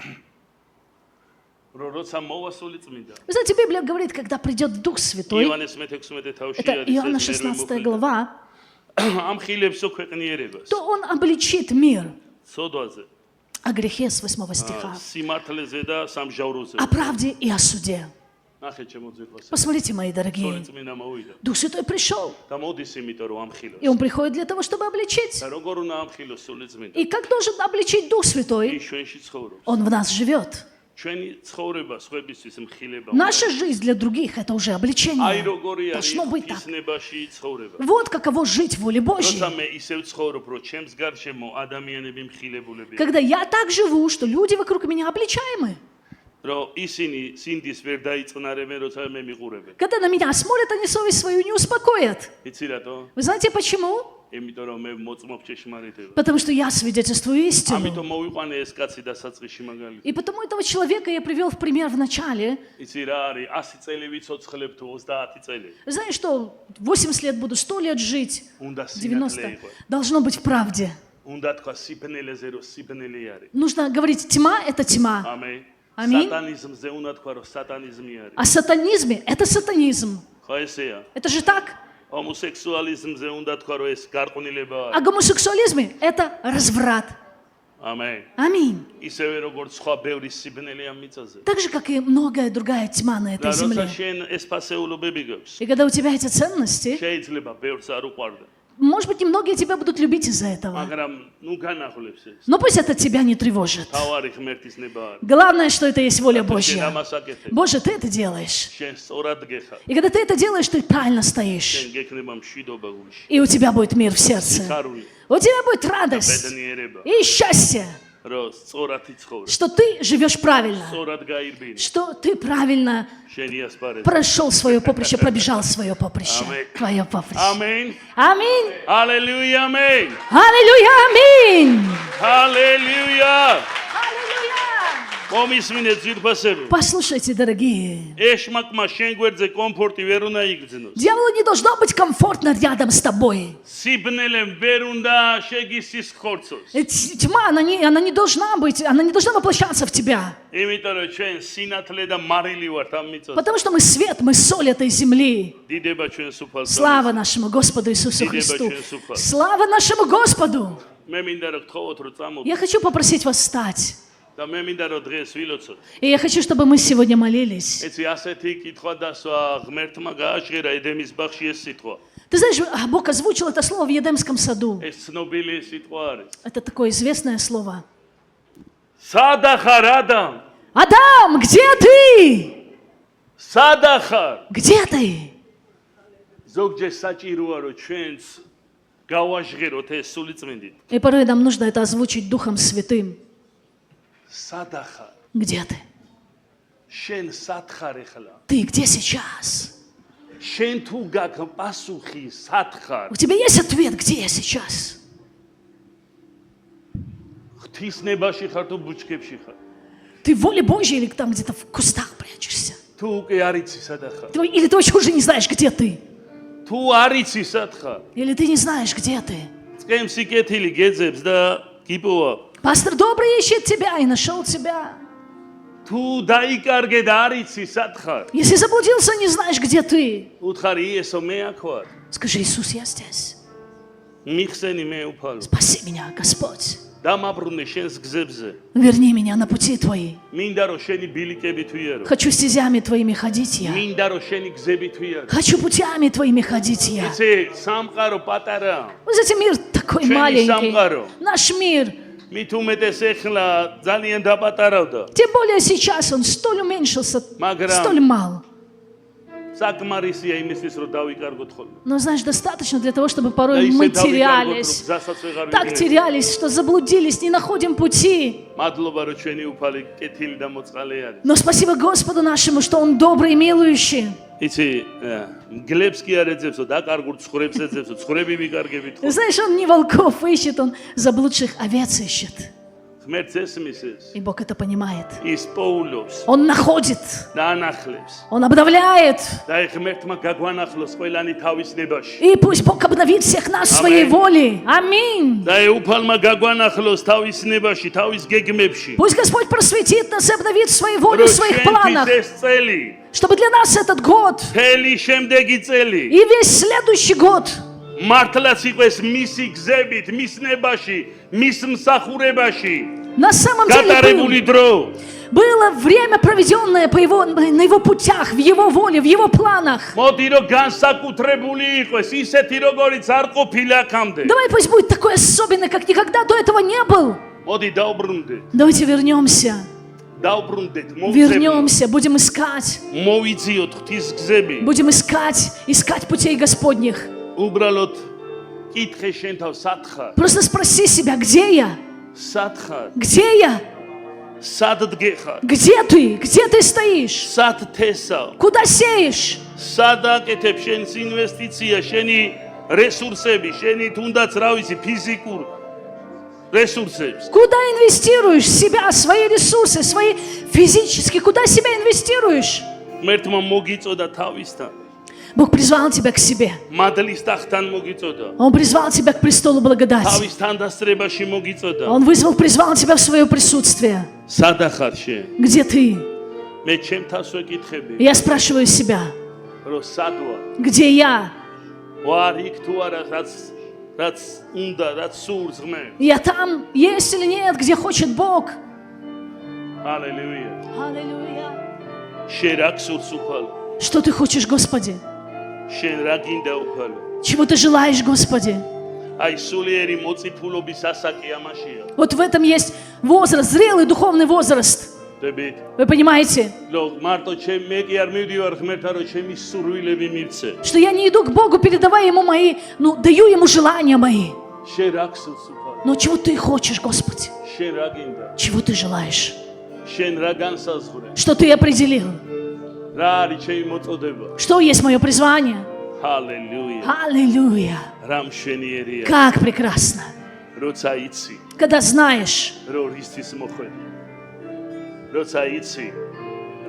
როცა მოვასული წმინდა. Вы знаете, Библия говорит, когда придет Дух Святой, იოანეს მე-16 თავში это არის Иоанна ეს 16 глава, ამ ხილებსო ქვეყნიერებას. то Он обличит мир სოდვაზე, о грехе с 8 стиха, სიმართლეზე და სამჟავროზე. о правде и о суде. ნახეთ ჩემო ძვირფასე. Посмотрите, мои дорогие, წმინდა მოვიდა. Дух Святой пришел, და მოდის იმიტომ რომ ამხილოს. и Он приходит для того, чтобы обличить. და როგორ უნდა ამხილოს სული წმინდა? И как должен обличить Дух Святой? ის ჩვენში ცხოვრობს. Он в нас живет. ჩვენი ცხოვრება სხვებისთვის მხილება. Наша жизнь для других – это уже აი обличение. როგორი არის Должно быть так. ღვთისნებაში ცხოვრება. Вот каково жить в воле Божьей. როცა მე ისევ ცხოვრობ, რომ ჩემს გარშემო ადამიანები მხილებულებია. Когда я так живу, что люди вокруг меня обличаемы. რომ ისინი სინდის ვერ დაიწყნარებენ, როცა მე მიყურებენ. Когда на меня смотрят, они совесть свою не успокоят. იცი რატო? Вы знаете почему? იმიტომ რომ მე მოწმობ ჭეშმარიტებას. Потому что я свидетельствую истину. ამიტომ მოვიყვანე ეს кაცი დასაწყისში მაგალითად. И потому этого человека я привел в пример в начале. იცი რა არის? 100 წელი ვიცოცხლებ თუ 30 წელი. Знаешь что, 80 лет буду, 100 лет жить, უნდა 90. სინათლე იყო. Должно быть в правде. უნდა თქვა სიბნელეზე რომ სიბნელი არის. Нужно говорить, тьма – это тьма. ამენ. Ამინ. სატანიზმზე უნდა თქვა რომ სატანიზმი არის. А сатанизме – это сатанизм. ხო ესეა. Это же так. ჰომოსექსუალიზმზე უნდა თქვა რომ ეს გარყვნილება А არის. гомосексуализме – это разврат. ამენ. Аминь. ისევე როგორც სხვა ბევრი სიბნელი ამ მიწაზე. Так же, как и многое другая тьма на და этой როცა земле. შენ ეს ფასეულობები გაქვს, И когда у тебя эти ценности, შეიძლება ბევრს არ უყვარდა. может быть, немногие тебя будут любить из-за этого. მაგრამ ნუ განახლებს ეს. Но пусть это тебя не тревожит. თავარი ღმერთის ნება არის. Главное, что это есть воля შენ Божья. ამას აკეთებ. Боже, ты это делаешь. შენ სწორად გეხარ. И когда ты это делаешь, ты правильно стоишь. შენ გექნება მშვიდობა გულში. И у тебя будет мир в сердце. კარული, У тебя будет радость ბედნიერება, и счастье, რომ სწორად იცხოვრე. что ты живешь правильно, სწორად გაირბინე. что ты правильно შენი ასპარეზი. прошел свое поприще, пробежал свое поприще, Аминь. твое поприще. ამენ. Аминь. ჰალელუია, ამენ. Аллилуйя, аминь. ჰალელუია. Аллилуйя. მომისმინე ძირფასები. Послушайте, дорогие, ეშმაკმა შენ გვერდზე კომფორტი ვერ უნდა იგრძნოს. дьяволу не должно быть комфортно рядом с тобой. სიბნელემ ვერ უნდა შეგისის ხორცოს. Тьма, она не должна быть, она не должна воплощаться в тебя. იმიტომ რომ ჩვენ სინათლე და მარილი ვართ ამ მიწაზე. Потому что мы свет, мы соль этой земли. დიდება ჩვენს უფალს. Слава нашему Господу Иисусу Христу. Слава нашему Господу. მე მინდა რომ გთხოვოთ რომ წამო Я хочу попросить вас встать. და მე მინდა რომ დღეს ვილოცოთ. И я хочу, чтобы мы сегодня молились. ეცი ასეთი კითხვა დასვა ღმერთმა გააჟღერა ედემის ბაღში ეს სიტყვა. Ты знаешь, Бог озвучил это слово в Едемском саду. ეს ცნობილი სიტყვა არის. Это такое известное слово. სადახარ ადამ? Адам, где ты? სადახარ? Где ты? ზოგჯერ საჭიროა რომ ჩვენც გავაჟღეროთ ეს სული წმინდით. И порой нам нужно это озвучить Духом Святым. სადახარ? Где ты? შენ სათხარ ეხლა? Ты где сейчас? შენ თუ გაქვს პასუხი სათხარ? У тебя есть ответ, где я сейчас? ღვთისნებაში ხარ თუ ბუჩქებში ხარ? Ты в воле Божьей или там где-то в кустах прячешься? თუ უკვე არ იცი სადაც ხარ Или ты вообще уже не знаешь, где ты? თუ არ იცი სად ხარ Или ты не знаешь, где ты? წკემსი კეთილი გეძებს და გიპოვა Пастор добрый ищет тебя и нашел тебя. თუ დაიკარგე და არ იცი სად ხარ Если заблудился, не знаешь, где ты, უთხარი იესო მე აქ ვარ скажи: Иисус, я здесь. მიხსენი მე უფალო Спаси меня, Господь. დამაბრუნე შენს გზებზე Верни меня на пути Твои. მინდა რომ შენი ბილიკები თუ იარო Хочу стезями Твоими ходить я. მინდა რომ შენი გზები თუ იარო Хочу путями Твоими ходить я. იცი სამყარო პატარა Вот эти мир такой Чё не маленький. самгаро? Наш мир. მით უმეტეს ეხლა ძალიან დაპატარავდა Тем более сейчас он столь уменьшился, Маграм. столь мал. საკმარისია იმისთვის რომ დავიკარგოთ ხოლმე Но знаешь, достаточно для того, чтобы და порой ისე мы დავიკარგოთ რომ терялись. გზასაც ვეღარ Так ვიგნებ терялись, что заблудились, не находим пути. მადლობა რომ ჩვენი უფალი კეთილი და მოწყალე არის Но спасибо Господу нашему, что Он добрый и милующий. იცი გლებს კი არ ეძებსო დაკარგულ ცხვრებს ეძებსო ცხვრები ვიკარგებით ხოლმე Знаешь, Он не волков ищет, Он заблудших овец ищет. ღმერთს ესმის ეს И Бог это понимает. ის პოულობს Он находит, და ანახლებს Он обновляет. და ღმერთმა გაგვანახლოს ყველანი თავის ნებაში И пусть Бог обновит всех нас своей Аминь. волей. Аминь. და უფალმა გაგვანახლოს თავის ნებაში თავის გეგმებში Пусть Господь просветит нас и обновит в своей воле, რომ в своих планах, ჩვენთვის ეს წელი чтобы для нас этот год მთელი შემდეგი წელი и весь следующий год მართლაც იყოს მისი გზებით, მის ნებაში, მის მსახურებაში на самом деле გატარებული დრო. было время, проведенное на Его путях, в Его воле, в Его планах. მოდი რომ განსაკუთრებული იყოს, ისეთი როგორიც არ ყოფილა აქამდე. Давай пусть будет такой особенный, как никогда до этого не был. მოდი დავბრუნდე. Давайте вернемся. დავბრუნდეთ, მოვწევთ. Вернемся, будем искать. მოვიძიოთ ღვთის გზები. Будем искать путей Господних. უბრალოდ კითხე შენ თავს სად ხარ? Просто спроси себя, где я? სად ხარ? Где я? სად დგეხარ? Где ты? Где ты стоишь? სად თესავ? Куда сеешь? სად აკეთებ შენს ინვესტიცია, შენი რესურსები, შენი თუნდაც რა ვიცი ფიზიკურ ресурсებს. Куда инвестируешь себя, свои ресурсы, свои физически? Куда себя инвестируешь? ღმერთმა მოგიწოდა თავისთან. Бог призвал тебя к себе. მადლის ტახტთან მოგიწოდა. Он призвал тебя к престолу благодати. თავის თანდასწრებაში могიწოდა. Он призвал тебя в свое присутствие. სადა ხარ შენ? Где ты? მე ჩემ თავს ვეკითხები, Я спрашиваю себя, რომ სად ვარ? где я? ვარ იქ თუ არა, რაც უნდა, რაც სურს ღმერთს. Я там есть или нет, где хочет Бог? ჰალელუია. Аллилуйя. შენ რა გსურს უფალო? Что ты хочешь, Господи? შენ რა გინდა უფალო? Чего ты желаешь, Господи? აი სულიერი მოწიფულობის ასაკი ამაშია. Вот в этом есть возраст, зрелый духовный возраст. დებით Вы понимаете, რომ მარტო მე კი არ მივდივარ ღმერთთან რომ ჩემი სურვილები მივცე. что я не иду к Богу, передавая Ему мои, даю Ему желания мои. შენ რა გსურს უფალო? Но чего ты хочешь, Господи? შენ რა გინდა? Чего ты желаешь? შენ რა განსაზღვრე? Что ты определил? რა არის ჩემი მოწოდება? Что есть мое призвание? ჰალელუია. Аллилуйя! რა მშვენიერია, Как прекрасно! როცა იცი, Когда знаешь, რომ რისთვის მოხვედი. როცა იცი,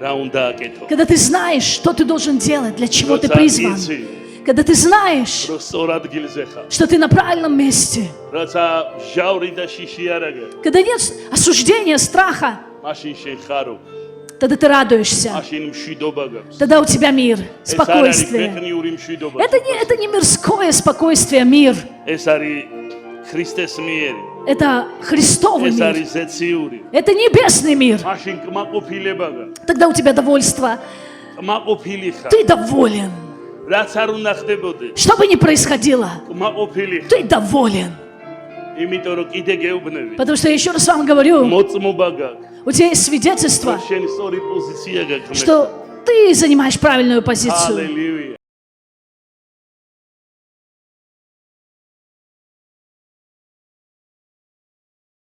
რა უნდა აკეთო. когда ты знаешь, что ты должен делать, для чего ты როცა призван. იცი, Когда ты знаешь, რომ სწორ ადგილზე ხარ. что ты на правильном месте. როცა ჟავრი და შიში არ აგა, Когда нет осуждения, страха, მაშინ შენ ხარო, тогда ты радуешься. მაშინ მშვიდობა გაქვს. Тогда у тебя мир, ეს არ არის спокойствие. ბექნიური მშვიდობა. Это не мирское спокойствие, мир. ეს არის ქრისტეს მიერი. Это Христовый ეს мир. არის ზეციური. Это небесный мир. მაშინ კმაყოფილება გაქვს. Тогда у тебя довольство. კმაყოფილი ხარ. Ты доволен. რაც არ უნდა ხდებოდეს, Что бы ни происходило, კმაყოფილი ხარ. ты доволен. იმიტომ რომ კიდე გეუბნები. Потому что я еще раз вам говорю, მოწმობა გაქვს. у тебя есть свидетельство, შენი სწორი პოზიცია გაქვს. что ты занимаешь правильную позицию. ჰალელუია.